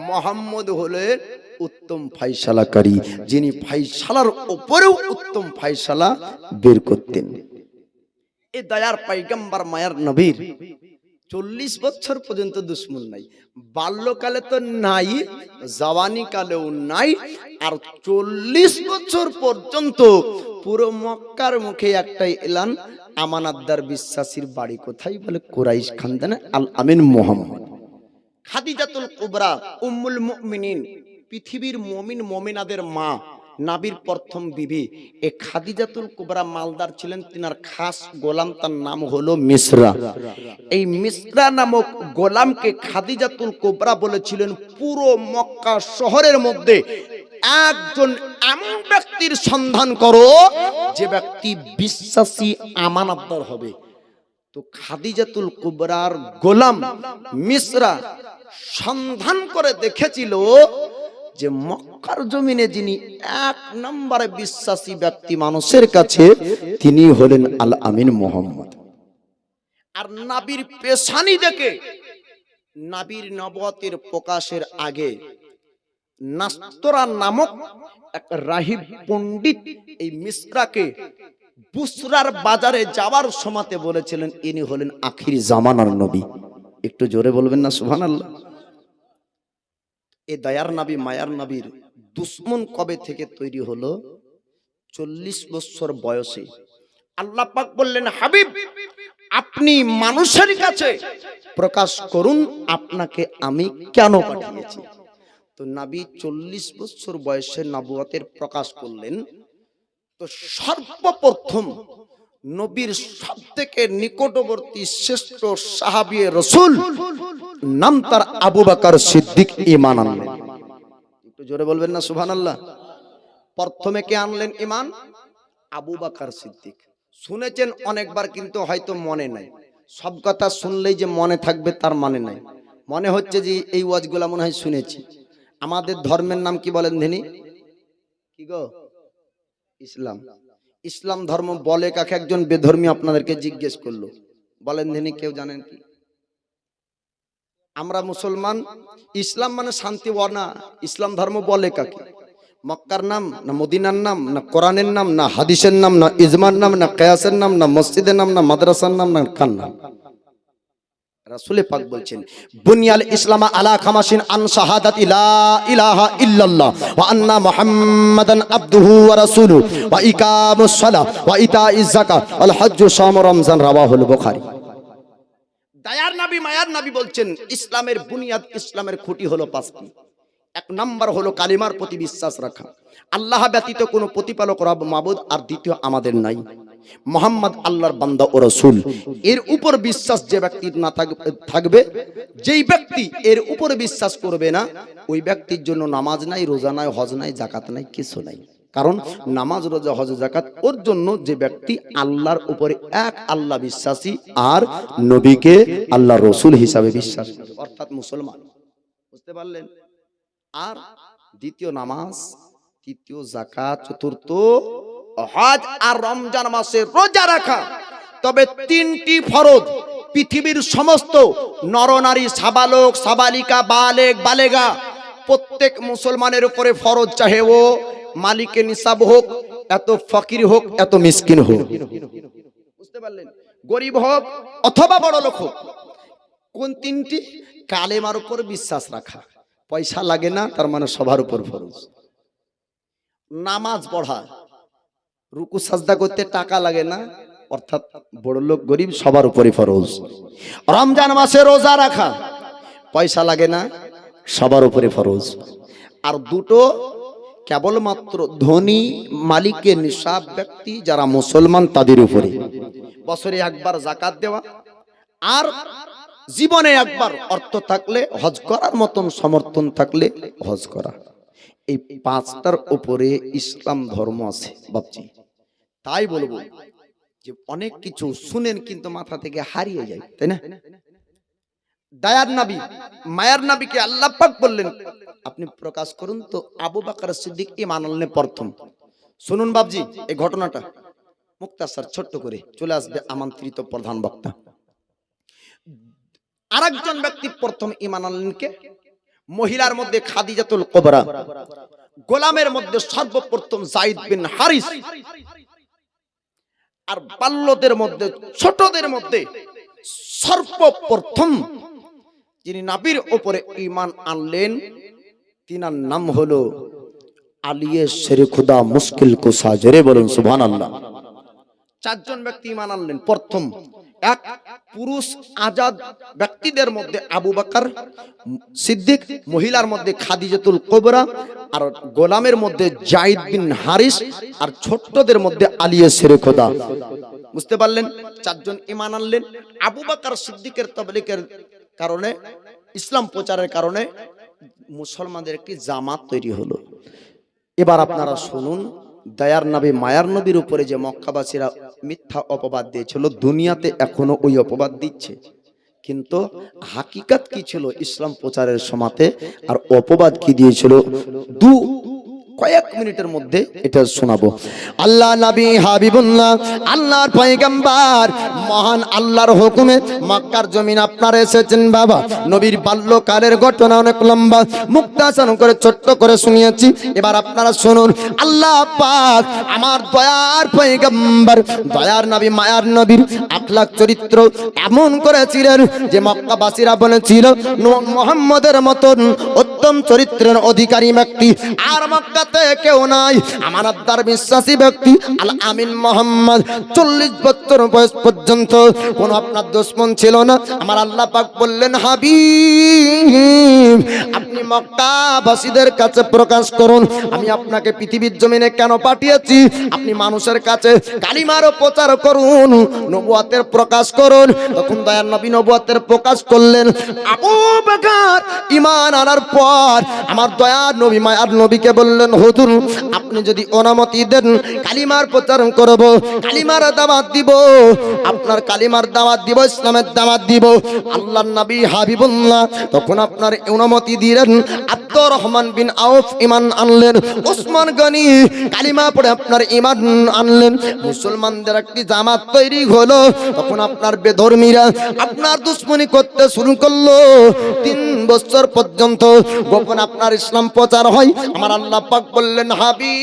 মুহাম্মদ হলেন উত্তম ফাইসালাকারী, যিনি ফাইসালার উপরেও উত্তম ফাইসালা বের করতেন। এই দয়ার পয়গম্বর মায়ার নবীর 40 বছর পর্যন্ত দুশ্মন নাই, বাল্যকালে তো নাই, জওয়ানি কালেও নাই, আর 40 বছর পর্যন্ত পুরো মক্কার মুখে একটাই এলান, আমানতদার বিশ্বাসীর বাড়ি কোথায়? বলে কুরাইশ খানদানে আল আমিন মুহাম্মদ। খাদিজাতুল কুবরা উম্মুল মুমিনিন, পৃথিবীর মুমিন মুমিনাদের মা, নাবির প্রথম বিবি, এই খাদিজাতুল কুবরা মালদার ছিলেন। তিনার খাস গোলাম, তার নাম হলো মিসরা। এই মিসরা নামক গোলামকে খাদিজাতুল কুবরা বলেছিলেন, পুরো মক্কা শহরের মধ্যে একজন এমন ব্যক্তির সন্ধান করো যে ব্যক্তি বিশ্বাসী আমানতদার হবে। তো খাদিজাতুল কুবরার গোলাম মিসরা সন্ধান করে দেখেছিল যে মক্কার জমিনে যিনি এক নম্বরে বিশ্বাসী ব্যক্তি মানুষের কাছে, তিনি হলেন আল আমিন মুহাম্মদ। আর নবীর পেশানি দেখে, নবীর নবুয়তের প্রকাশের আগে নাস্তরা নামক এক রাহিব পণ্ডিত এই মিসরাকে বুসরার বাজারে যাওয়ার সময়তে বলেছিলেন, ইনি হলেন আখির জামানার নবী। একটু জোরে বলবেন না সুবহানাল্লাহ। এই দয়ার নবী মায়ার নবীর দুশ্মন কবে থেকে তৈরি হলো? 40 বছর বয়সে। আল্লাহ পাক বললেন, হাবিব আপনি মানুষের কাছে প্রকাশ করুন আপনাকে আমি কেন পাঠিয়েছি। তো নবী 40 বছর বয়সে নবুয়তের প্রকাশ করলেন। তো সর্বপ্রথম নবীর সবথেকে নিকটবর্তী শ্রেষ্ঠ সাহাবী রাসূল, নাম তার আবু বকর সিদ্দিক, ঈমান আনলেন। একটু জোরে বলবেন না সুবহানাল্লাহ। প্রথমে কে আনলেন ঈমান? আবু বকর সিদ্দিক। শুনেছেন অনেকবার, কিন্তু হয়তো মনে নাই। সব কথা শুনলেই যে মনে থাকবে তার মানে নাই। মনে হচ্ছে যে এই ওয়াজগুলা মনে হয় শুনেছি। আমাদের ধর্মের নাম কি বলেন ধেনি? কি গো? ইসলাম। ইসলাম ধর্ম বলে কাকে? একজন বেধর্মী আপনাদেরকে জিজ্ঞেস করলো, বলেন ধেনি কেউ জানেন কি? আমরা মুসলমান, ইসলাম মানে শান্তি ওয়ানা। ইসলাম ধর্ম বলে কাকে? মক্কার নাম না মদিনার নাম না কোরআনের নাম না হাদিসের নাম না ইজমার নাম না কিয়াসের নাম না মসজিদের নাম না মাদ্রাসার নাম না কার নাম? রাসূল পাক বলছেন, বুনিয়াল ইসলাম আলা খামাসিন আন শাহাদাতি লা ইলাহা ইল্লাল্লাহ ওয়া আন্না মুহাম্মাদান আবদুহু ওয়া রাসূলুহু ওয়া ইকামুস সালাহ ওয়া ইতাইজ যাকাত ওয়াল হজ্জ শাম রমজান, রাওয়াহুল বুখারী। দয়ার নবী মায়ার নবী বলছেন, ইসলামের বুনিয়াদ, ইসলামের খুঁটি হলো 5টি। এক নাম্বার হলো কালিমার প্রতি বিশ্বাস রাখা, আল্লাহ ব্যতীত কোনো প্রতিপালক রব মাবুদ আর দ্বিতীয় আমাদের নাই, মুহাম্মদ আল্লাহর বান্দা ও রাসূল। এর উপর বিশ্বাস যে ব্যক্তির না থাকবে, যেই ব্যক্তি এর উপর বিশ্বাস করবে না, ওই ব্যক্তির জন্য নামাজ নাই, রোজা নাই, হজ নাই, যাকাত নাই, কিছু নাই। কারণ নামাজ, রোজা, হজ, যাকাত ওর জন্য যে ব্যক্তি আল্লাহর উপরে এক আল্লাহ বিশ্বাসী আর নবীকে আল্লাহ রসুল হিসাবে বিশ্বাস, অর্থাৎ মুসলমান। বুঝতে পারলেন? আর দ্বিতীয় নামাজ, তৃতীয় যাকাত, চতুর্থ হজ আর রমজান মাসে রোজা রাখা। তবে 3টি ফরজ পৃথিবীর সমস্ত নরনারী, সাবালক, সাবালিকা, বালেগ, বালেগা প্রত্যেক মুসলমানের উপরে ফরজ, চাহে ও মালিকে নিসাব হোক, এত ফকির হোক, এত মিসকিন হোক। বুঝতে পারলেন? গরিব হোক অথবা বড় লোক হোক। কোন 3টি? কালেমার উপর বিশ্বাস রাখা, পয়সা লাগে না, তার মানে সবার উপর ফরজ। নামাজ পড়া, রুকু সাজদা করতে টাকা লাগে না, অর্থাৎ বড় লোক গরিব সবার উপরে ফরজ। রমজান মাসে রোজা রাখা, পয়সা লাগে না, সবার উপরে ফরজ। আর 2টো কেবলমাত্র ধনী মালিকে নিসাব ব্যক্তি যারা মুসলমান তাদের উপরে, বছরে একবার যাকাত দেওয়া, আর জীবনে একবার অর্থ থাকলে হজ করার মতন সমর্থন থাকলে হজ করা। এই পাঁচটার উপরে ইসলাম ধর্ম আছে বাপজি। তাই বলবো যে অনেক কিছু শুনেন কিন্তু মাথা থেকে হারিয়ে যায়, তাই না? দয়ার নবী মায়ার নবীকে আল্লাহ পাক বললেন আপনি প্রকাশ করুন, তো আবু বকর সিদ্দিক ঈমান আনলেন প্রথম। শুনুন বাপজি এই ঘটনাটা মুক্তাসার ছোট্ট করে, চলে আসবে আমন্ত্রিত প্রধান বক্তা। আরেকজন ব্যক্তি প্রথম ঈমান আনলেন কে? মহিলার মধ্যে খাদিজাতুল কুবরা, গোলামের মধ্যে সর্বপ্রথম যায়েদ বিন হারিস, আর বাল্যদের মধ্যে ছোটদের মধ্যে সর্বপ্রথম যিনি নবীর উপরে ঈমান আনলেন তিনার নাম হলো আলিয়ে শেরে খুদা মুশকিল কুশা। জোরে বলুন সুবহানাল্লাহ। চারজন ব্যক্তি ঈমান আনলেন প্রথম। এক পুরুষ আজাদ ব্যক্তিদের মধ্যে আবু বকর সিদ্দিক, মহিলার মধ্যে খাদিজাতুল কুবরা, আর গোলামের মধ্যে যায়েদ বিন হারিস, আর ছোটদের মধ্যে আলিয়ে শেরে খুদা। বুঝতে পারলেন? চারজন ঈমান আনলেন। আবু বকর সিদ্দিকের তাবলীগের কারণে, ইসলাম প্রচারের কারণে মুসলমানদের একটি জামাত তৈরি হলো। এবার আপনারা শুনুন, দয়ার নবী মায়ার নবীর উপরে যে মক্কাবাসীরা মিথ্যা অপবাদ দিয়েছিল, দুনিয়াতে এখনো ওই অপবাদ দিচ্ছে, কিন্তু হাকিকাত কি ছিল ইসলাম প্রচারের সময়তে, আর অপবাদ কি দিয়েছিল কয়েক মিনিটের মধ্যে এটা শোনাবো। আল্লাহ নবী হাবিবুল্লাহ, আল্লাহর পয়গম্বর, মহান আল্লাহর হুকুমে মক্কার জমিন আপনারা এসেছেন বাবা। নবীর বাল্যকালের ঘটনা অনেক লম্বা, মুক্তাসার করে ছোট্ট করে শুনিয়েছি। এবার আপনারা শুনুন, আল্লাহ পাক আমার দয়ার পয়গম্বর, দয়ার নবী মায়ার নবীর আখলাক চরিত্র এমন করেছিলেন যে মক্কাবাসীরা বলেছিল মুহাম্মদের মতন উত্তম চরিত্রের অধিকারী ব্যক্তি আর মক্কা কেউ নাই। আমানতদার বিশ্বাসী ব্যক্তি আল আমিন মোহাম্মদ 40 বছর বয়স পর্যন্ত কোন আপনার দুশমন ছিল না। আমার আল্লাহ পাক বললেন হাবিব আপনি মক্কাবাসীদের কাছে প্রকাশ করুন আমি আপনাকে পৃথিবীর জমিনে কেন পাঠিয়েছি। আপনি মানুষের কাছে কালিমার প্রচার করুন, নবুয়তের প্রকাশ করুন। তখন দয়ার নবী নবুয়তের প্রকাশ করলেন। আবু বকর ঈমান আনার পর আমার দয়ার নবী মায়ার নবীকে বললেন হুজুর আপনি যদি অনুমতি দেন কালিমার প্রচার করব, কালিমার দাওয়াত দিব, আপনার কালিমার দাওয়াত দিব, ইসলামের দাওয়াত দিব। আল্লাহর নবী হাবিবুল্লাহ তখন আপনার অনুমতি দিলেন। আব্দুর রহমান বিন আউফ ঈমান আনলেন, ওসমান গনি কালিমা পড়ে আপনার ঈমান আনলেন। মুসলমানদের একটি জামাত তৈরি হলো। তখন আপনার বেধর্মীরা আপনার দুশমনি করতে শুরু করলো। 3 বছর পর্যন্ত গোপন আপনার ইসলাম প্রচার হয়। আমার আল্লাহ পাক বললেন হাবিব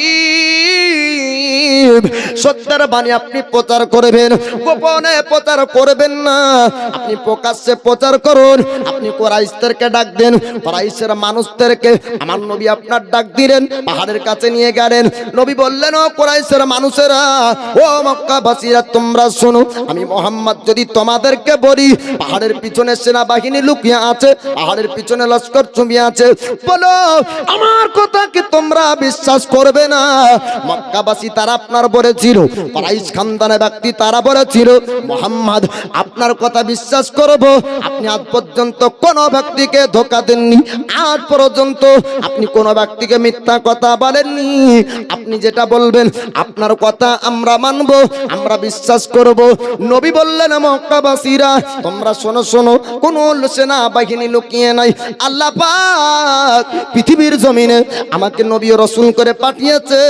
সত্যের বাণী আপনি প্রচার করবেন, গোপনে প্রচার করবেন না, আপনি প্রকাশ্যে প্রচার করুন। আপনি কুরাইশদেরকে ডাক দেন, কুরাইশের মানুষদেরকে আমার নবী আপনার ডাক দিলেন, পাহাড়ের কাছে নিয়ে গেলেন। নবী বললেন ও কুরাইশের মানুষেরা, ও মক্কাবাসীরা তোমরা শোনো, আমি মুহাম্মদ যদি তোমাদেরকে বলি পাহাড়ের পিছনে সেনাবাহিনী লুকিয়ে আছে, পাহাড়ের পিছনে লস্কর চুমিয়ে আছে, বলো আমার কথা কি তোমরা বিশ্বাস করবে না? মক্কাবাসী তারা আপনার বলেছিল, কুরাইশ খানদানের ব্যক্তি তারা বলেছিল মুহাম্মদ আপনার কথা বিশ্বাস করব। আপনি আজ পর্যন্ত কোন ব্যক্তিকে ধোঁকা দেননি, আজ পর্যন্ত আপনি কোন ব্যক্তিকে মিথ্যা কথা বলেননি। আপনি যেটা বলবেন আপনার কথা আমরা মানব, আমরা বিশ্বাস করব। নবী বললেন মক্কাবাসীরা তোমরা শোনো শোনো, কোন সেনাবাহিনী লুকিয়ে নাই। আল্লাহ পাক পৃথিবীর জমিনে আমাকে নবী ও রাসূল করে পাঠিয়েছে,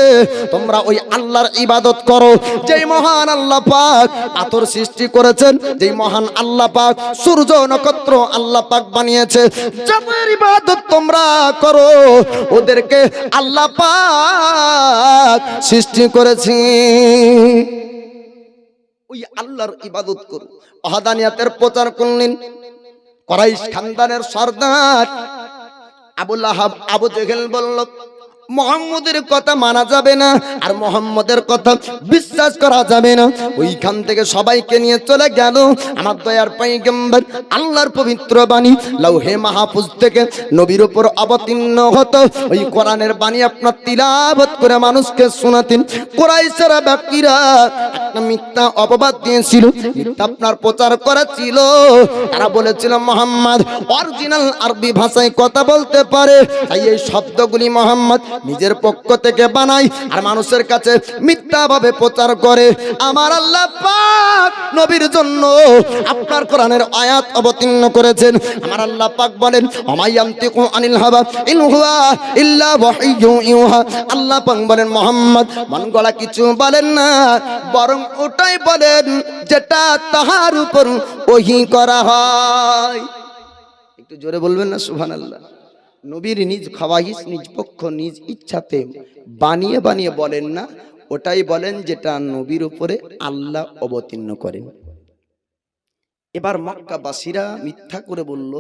তোমরা ওই আল্লাহর ইবাদত করো যেই মহান আল্লাহ পাক পাথর সৃষ্টি করেছেন, যেই মহান আল্লাহ পাক সূর্য নক্ষত্র আল্লাহ পাক বানিয়েছে, যাদের ইবাদত তোমরা করো ওদেরকে আল্লাহ পাক সৃষ্টি করেছে, ওই আল্লাহর ইবাদত করো। ওয়াহদানিয়াতের প্রচার করলেন। কুরাইশ খানদানের সরদার আবু লাহাব আবু জেহেল বলল মুহাম্মদের কথা মানা যাবে না, আর মুহাম্মদের কথা বিশ্বাস করা যাবে না। ওইখান থেকে সবাইকে নিয়ে চলে গেল আমার দয়ার পয়গম্বর। আল্লাহর পবিত্র বাণী লৌহে মাহফুজ থেকে নবীর উপর অবতীর্ণ হতো। ওই কোরআনের বাণী আপনার তিলাওয়াত করে মানুষকে শোনাতেন। কুরাইশের ব্যক্তিরা একটা মিথ্যা অপবাদ দিয়েছিল, মিথ্যা আপনার প্রচার করেছিল। তারা বলেছিল মোহাম্মদ অরিজিনাল আরবি ভাষায় কথা বলতে পারে, তাই এই শব্দগুলি মোহাম্মদ নিজের পক্ষ থেকে বানায় আর মানুষের কাছে মিথ্যাভাবে প্রচার করে। আমার আল্লাহ পাক নবীর জন্য আপনার কোরআনের আয়াত অবতীর্ণ করেছেন। আমার আল্লাহ পাক বলেন আমায়ান্তিকু আনিল হাওয়া ইন হুয়া ইল্লা ওয়াহয়ু ইউহা। আল্লাহ পাক বলেন মোহাম্মদ মন গড়া কিছু বলেন না, বরং ওটাই বলেন যেটা তাহার উপর ওহী করা হয়। একটু জোরে বলবেন না সুবহানাল্লাহ। নবীর নিজ খাওয়াইশ, নিজ পক্ষ, নিজ ইচ্ছাতে বানিয়ে বানিয়ে বলেন না, ওটাই বলেন যেটা নবীর উপরে আল্লাহ অবতীর্ণ করেন। এবার মক্কাবাসীরা মিথ্যা করে বলল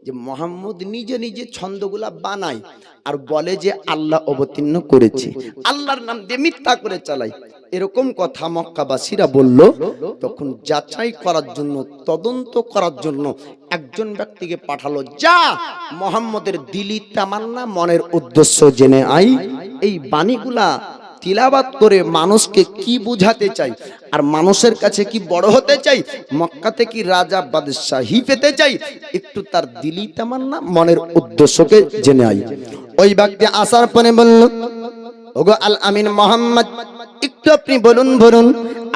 যে মোহাম্মদ নিজে নিজে ছন্দগুলা বানায় আর বলে যে আল্লাহ অবতীর্ণ করেছে, আল্লাহর নাম দিয়ে মিথ্যা করে চালায়। এরকম কথা মক্কাবাসীরা বলল। তখন যাচাই করার জন্য, তদন্ত করার জন্য একজন ব্যক্তিকে পাঠালো, যা মোহাম্মদের দিলি তামান্না, মনের উদ্দেশ্য জেনে আই। এই বাণীগুলা তিলাবাত করে মানুষকে কি বুঝাতে চাই আর মানুষের কাছে কি বড় হতে চাই, মক্কাতে কি রাজা বাদশাহী পেতে চাই, একটু তার দিলি তামান্না, মনের উদ্দেশ্যকে জেনে আই। ওই ব্যক্তি আসার পরে বলল, ওগো আল আমিন মোহাম্মদ, একটু আপনি বলুন বলুন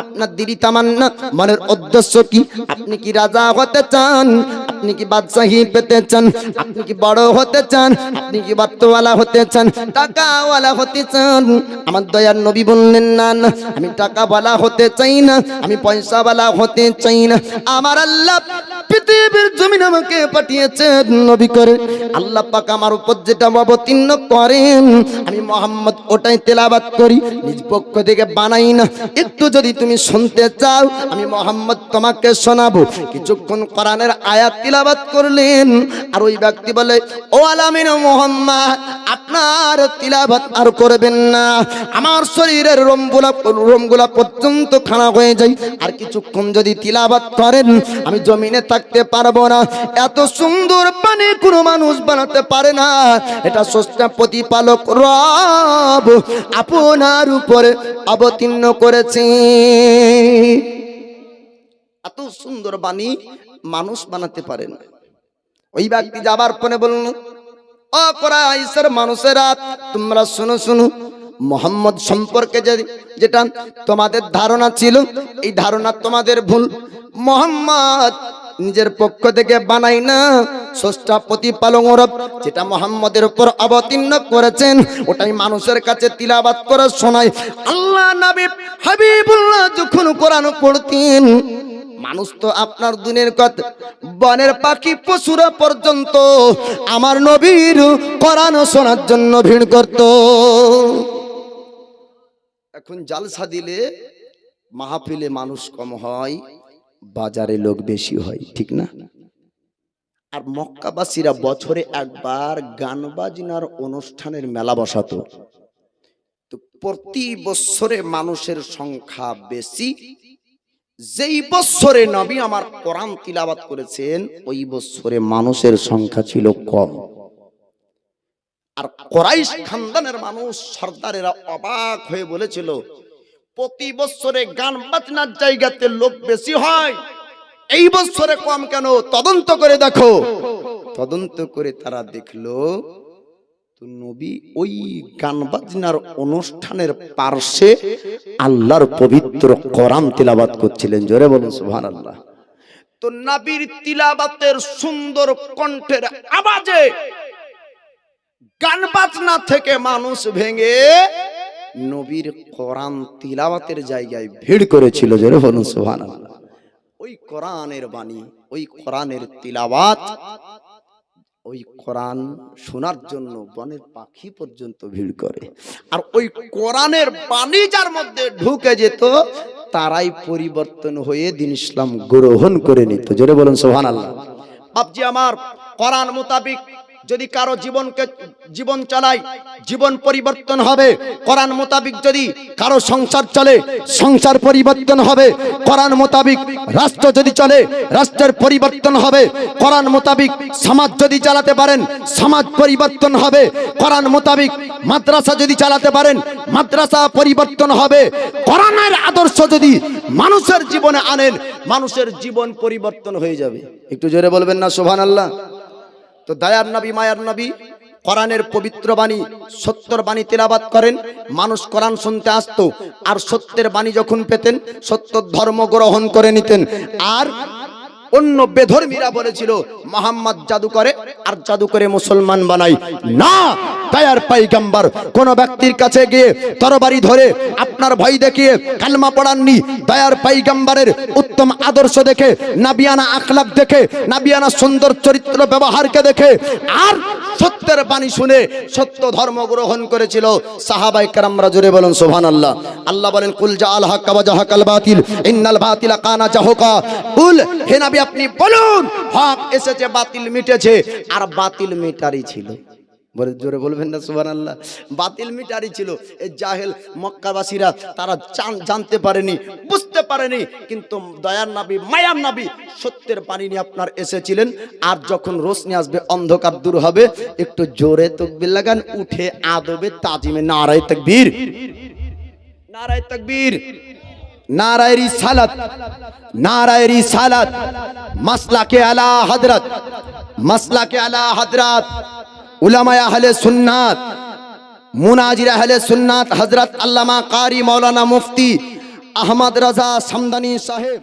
আপনার দিলি তামান্না, মনের উদ্দেশ্য কি? আপনি কি রাজা হতে চান? আপনি কি বাদশাহী পেতে চান? আপনি কি বড় হতে চান? আপনি কি বার্তাওয়ালা হতে চান? টাকাওয়ালা হতে চান? আমার দয়ার নবী বললেন না না, আমি টাকাওয়ালা হতে চাই না, আমি পয়সাওয়ালা হতে চাই না। আমার আল্লাহ পৃথিবীর জমিন আমাকে পাঠিয়েছেন নবী করে। আল্লাহ পাক আমার উপর যেটা অবতীর্ণ করেন আমি মুহাম্মদ ওটাই তেলাওয়াত করি, নিজ পক্ষ থেকে বানাই না। একটু যদি তুমি শুনতে চাও আমি মুহাম্মদ তোমাকে শোনাবো। কিছুক্ষণ কোরআনের আয়াত তিলাওয়াত করলেন আর ওই ব্যক্তি বলে, ও আলামিন মুহাম্মদ, আপনার তিলাওয়াত আর করবেন না, আমার শরীরের রোমগুলা পর্যন্ত খাড়া হয়ে যায়। আর কিছুক্ষণ যদি তিলাওয়াত করেন আমি জমিনে থাকতে পারবো না। এত সুন্দর বাণী কোনো মানুষ বানাতে পারে না। এটা স্রষ্টা প্রতিপালক রব আপনার উপরে অবতীর্ণ করেছে। এত সুন্দর বাণী মানুষ বানাতে পারে না। ওই ব্যক্তি যাবার পরে বলল, ও কুরাইশের মানুষেরা, তোমরা শুনো শুনো, মুহাম্মদ সম্পর্কে যেটা তোমাদের ধারণা ছিল এই ধারণা তোমাদের ভুল। মুহাম্মদ নিজের পক্ষ থেকে বানাই না, স্রষ্টা প্রতিপালক রব যেটা মুহাম্মদের উপর অবতীর্ণ করেছেন ওটাই মানুষের কাছে তিলাওয়াত করে শোনায়। আল্লাহ নবী হাবিবুল্লাহ যখন কোরআন পড়তেন, মানুষ তো আপনার দুনিয়ার কথা, বনের পাখি পশুরা পর্যন্ত আমার নবীর কোরআন শোনার জন্য ভিড় করত। এখন জালসা দিলে মাহফিলে মানুষ কম হয়, বাজারে লোক বেশি হয়, ঠিক না? আর মক্কাবাসীরা বছরে একবার গান বাজনার অনুষ্ঠানের মেলা বসাতো। তো প্রতি বছরে মানুষের সংখ্যা বেশি। যেই বছরে নবী আমার কোরআন তিলাওয়াত করেছেন ওই বছরে মানুষের সংখ্যা ছিল কম। আর কুরাইশ খানদানের মানুষ সর্দারেরা অবাক হয়ে বলেছিল, প্রতি বছরে গান বাজনার জায়গাতে লোক বেশি হয়, এই বছরে কম কেন? তদন্ত করে দেখো। তদন্ত করে তারা দেখলো তো নবী ওই গান বাজনার অনুষ্ঠানের পার্শ্বে আল্লাহর পবিত্র কোরআন তিলাওয়াত করছিলেন। জোরে বলুন সুবহানাল্লাহ। তো নবীর তিলাওয়াতের সুন্দর কণ্ঠের আওয়াজে গান বাজনা থেকে মানুষ ভেঙে নবীর কোরআন তিলাওয়াতের জায়গায় ভিড় করেছিল। জোরে বলুন সুবহানাল্লাহ। ওই কোরআনের বাণী, ওই কোরআনের তিলাওয়াত, ওই কোরআন শোনার জন্য বনের পাখি পর্যন্ত ভিড় করে। আর ওই কোরআনের বাণী যার মধ্যে ঢুকে যেত তারাই পরিবর্তন হয়ে দিন ইসলাম গ্রহণ করে নিত। জোরে বলুন সুবহানাল্লাহ। বাপজি আমার, কোরআন মোতাবিক যদি কারো জীবন চালায় জীবন পরিবর্তন হবে। কোরআন মোতাবিক যদি কারো সংসার চলে সংসার পরিবর্তন হবে। কোরআন মোতাবিক রাষ্ট্র যদি চলে রাষ্ট্রের পরিবর্তন হবে। কোরআন মোতাবিক সমাজ যদি চালাতে পারেন সমাজ পরিবর্তন হবে। কোরআন মোতাবিক মাদ্রাসা যদি চালাতে পারেন মাদ্রাসা পরিবর্তন হবে। কোরআনের আদর্শ যদি মানুষের জীবনে আনেন মানুষের জীবন পরিবর্তন হয়ে যাবে। একটু জোরে বলবেন না সুবহানাল্লাহ। তো দয়ার নবী মায়ার নবী কোরআনের পবিত্র বাণী সত্যের বাণী তেলাওয়াত করেন, মানুষ কোরআন শুনতে আসতো আর সত্যের বাণী যখন পেতেন সত্য ধর্ম গ্রহণ করে নিতেন। আর অন্য বেধর্মীরা বলেছিল মুহাম্মদ জাদু করে আর জাদু করে মুসলমান বানায় না। দয়ার পয়গম্বর কোন ব্যক্তির কাছে গিয়ে তরবারি ধরে আপনার ভয় দেখিয়ে কালমা পড়াননি। দয়ার পয়গম্বরের উত্তম আদর্শ দেখে নবিয়ানা আখলাক দেখে নবিয়ানা সুন্দর চরিত্র ব্যবহারকে দেখে আর সত্যের বাণী শুনে সত্য ধর্ম গ্রহণ করেছিল সাহাবায়ে কেরামরা। জোরে বলেন সুবহানাল্লাহ। আল্লাহ বলেন কুল জাআল হাক্কা ওয়া জাহাকাল বাতিল ইন্নাল বাতিলা কানা জাহুকা। কুল হে নবী আপনি বলুন হক এসেছে বাতিল মিটেছে। আর বাতিল মিটারই ছিল। বলে জোরে বলবেন না সুবহানাল্লাহ। বাতিল মিটারই ছিল। এই জাহেল মক্কাবাসীরা তারা জানতে পারেনি বুঝতে পারেনি, কিন্তু দয়ার নবী মায়ার নবী সত্যের বাণী নিয়ে আপনার এসেছিলেন। আর যখন রোশনি আসবে অন্ধকার দূর হবে একটু জোরে তাকবীর লাগান, উঠে আদবে তাজিমে নারায়ে তাকবীর, নারায়ে তাকবীর, নারায়ে রিসালাত, নারায়ে রিসালাত, মাসলাকে আলা হযরত, মাসলাকে আলা হযরত উলামায়ে আহলে সুন্নাত মুনাজির আহলে সুন্নাত হযরত আল্লামা কারি মাওলানা মুফতি আহমদ রাজা সামদানি সাহেব।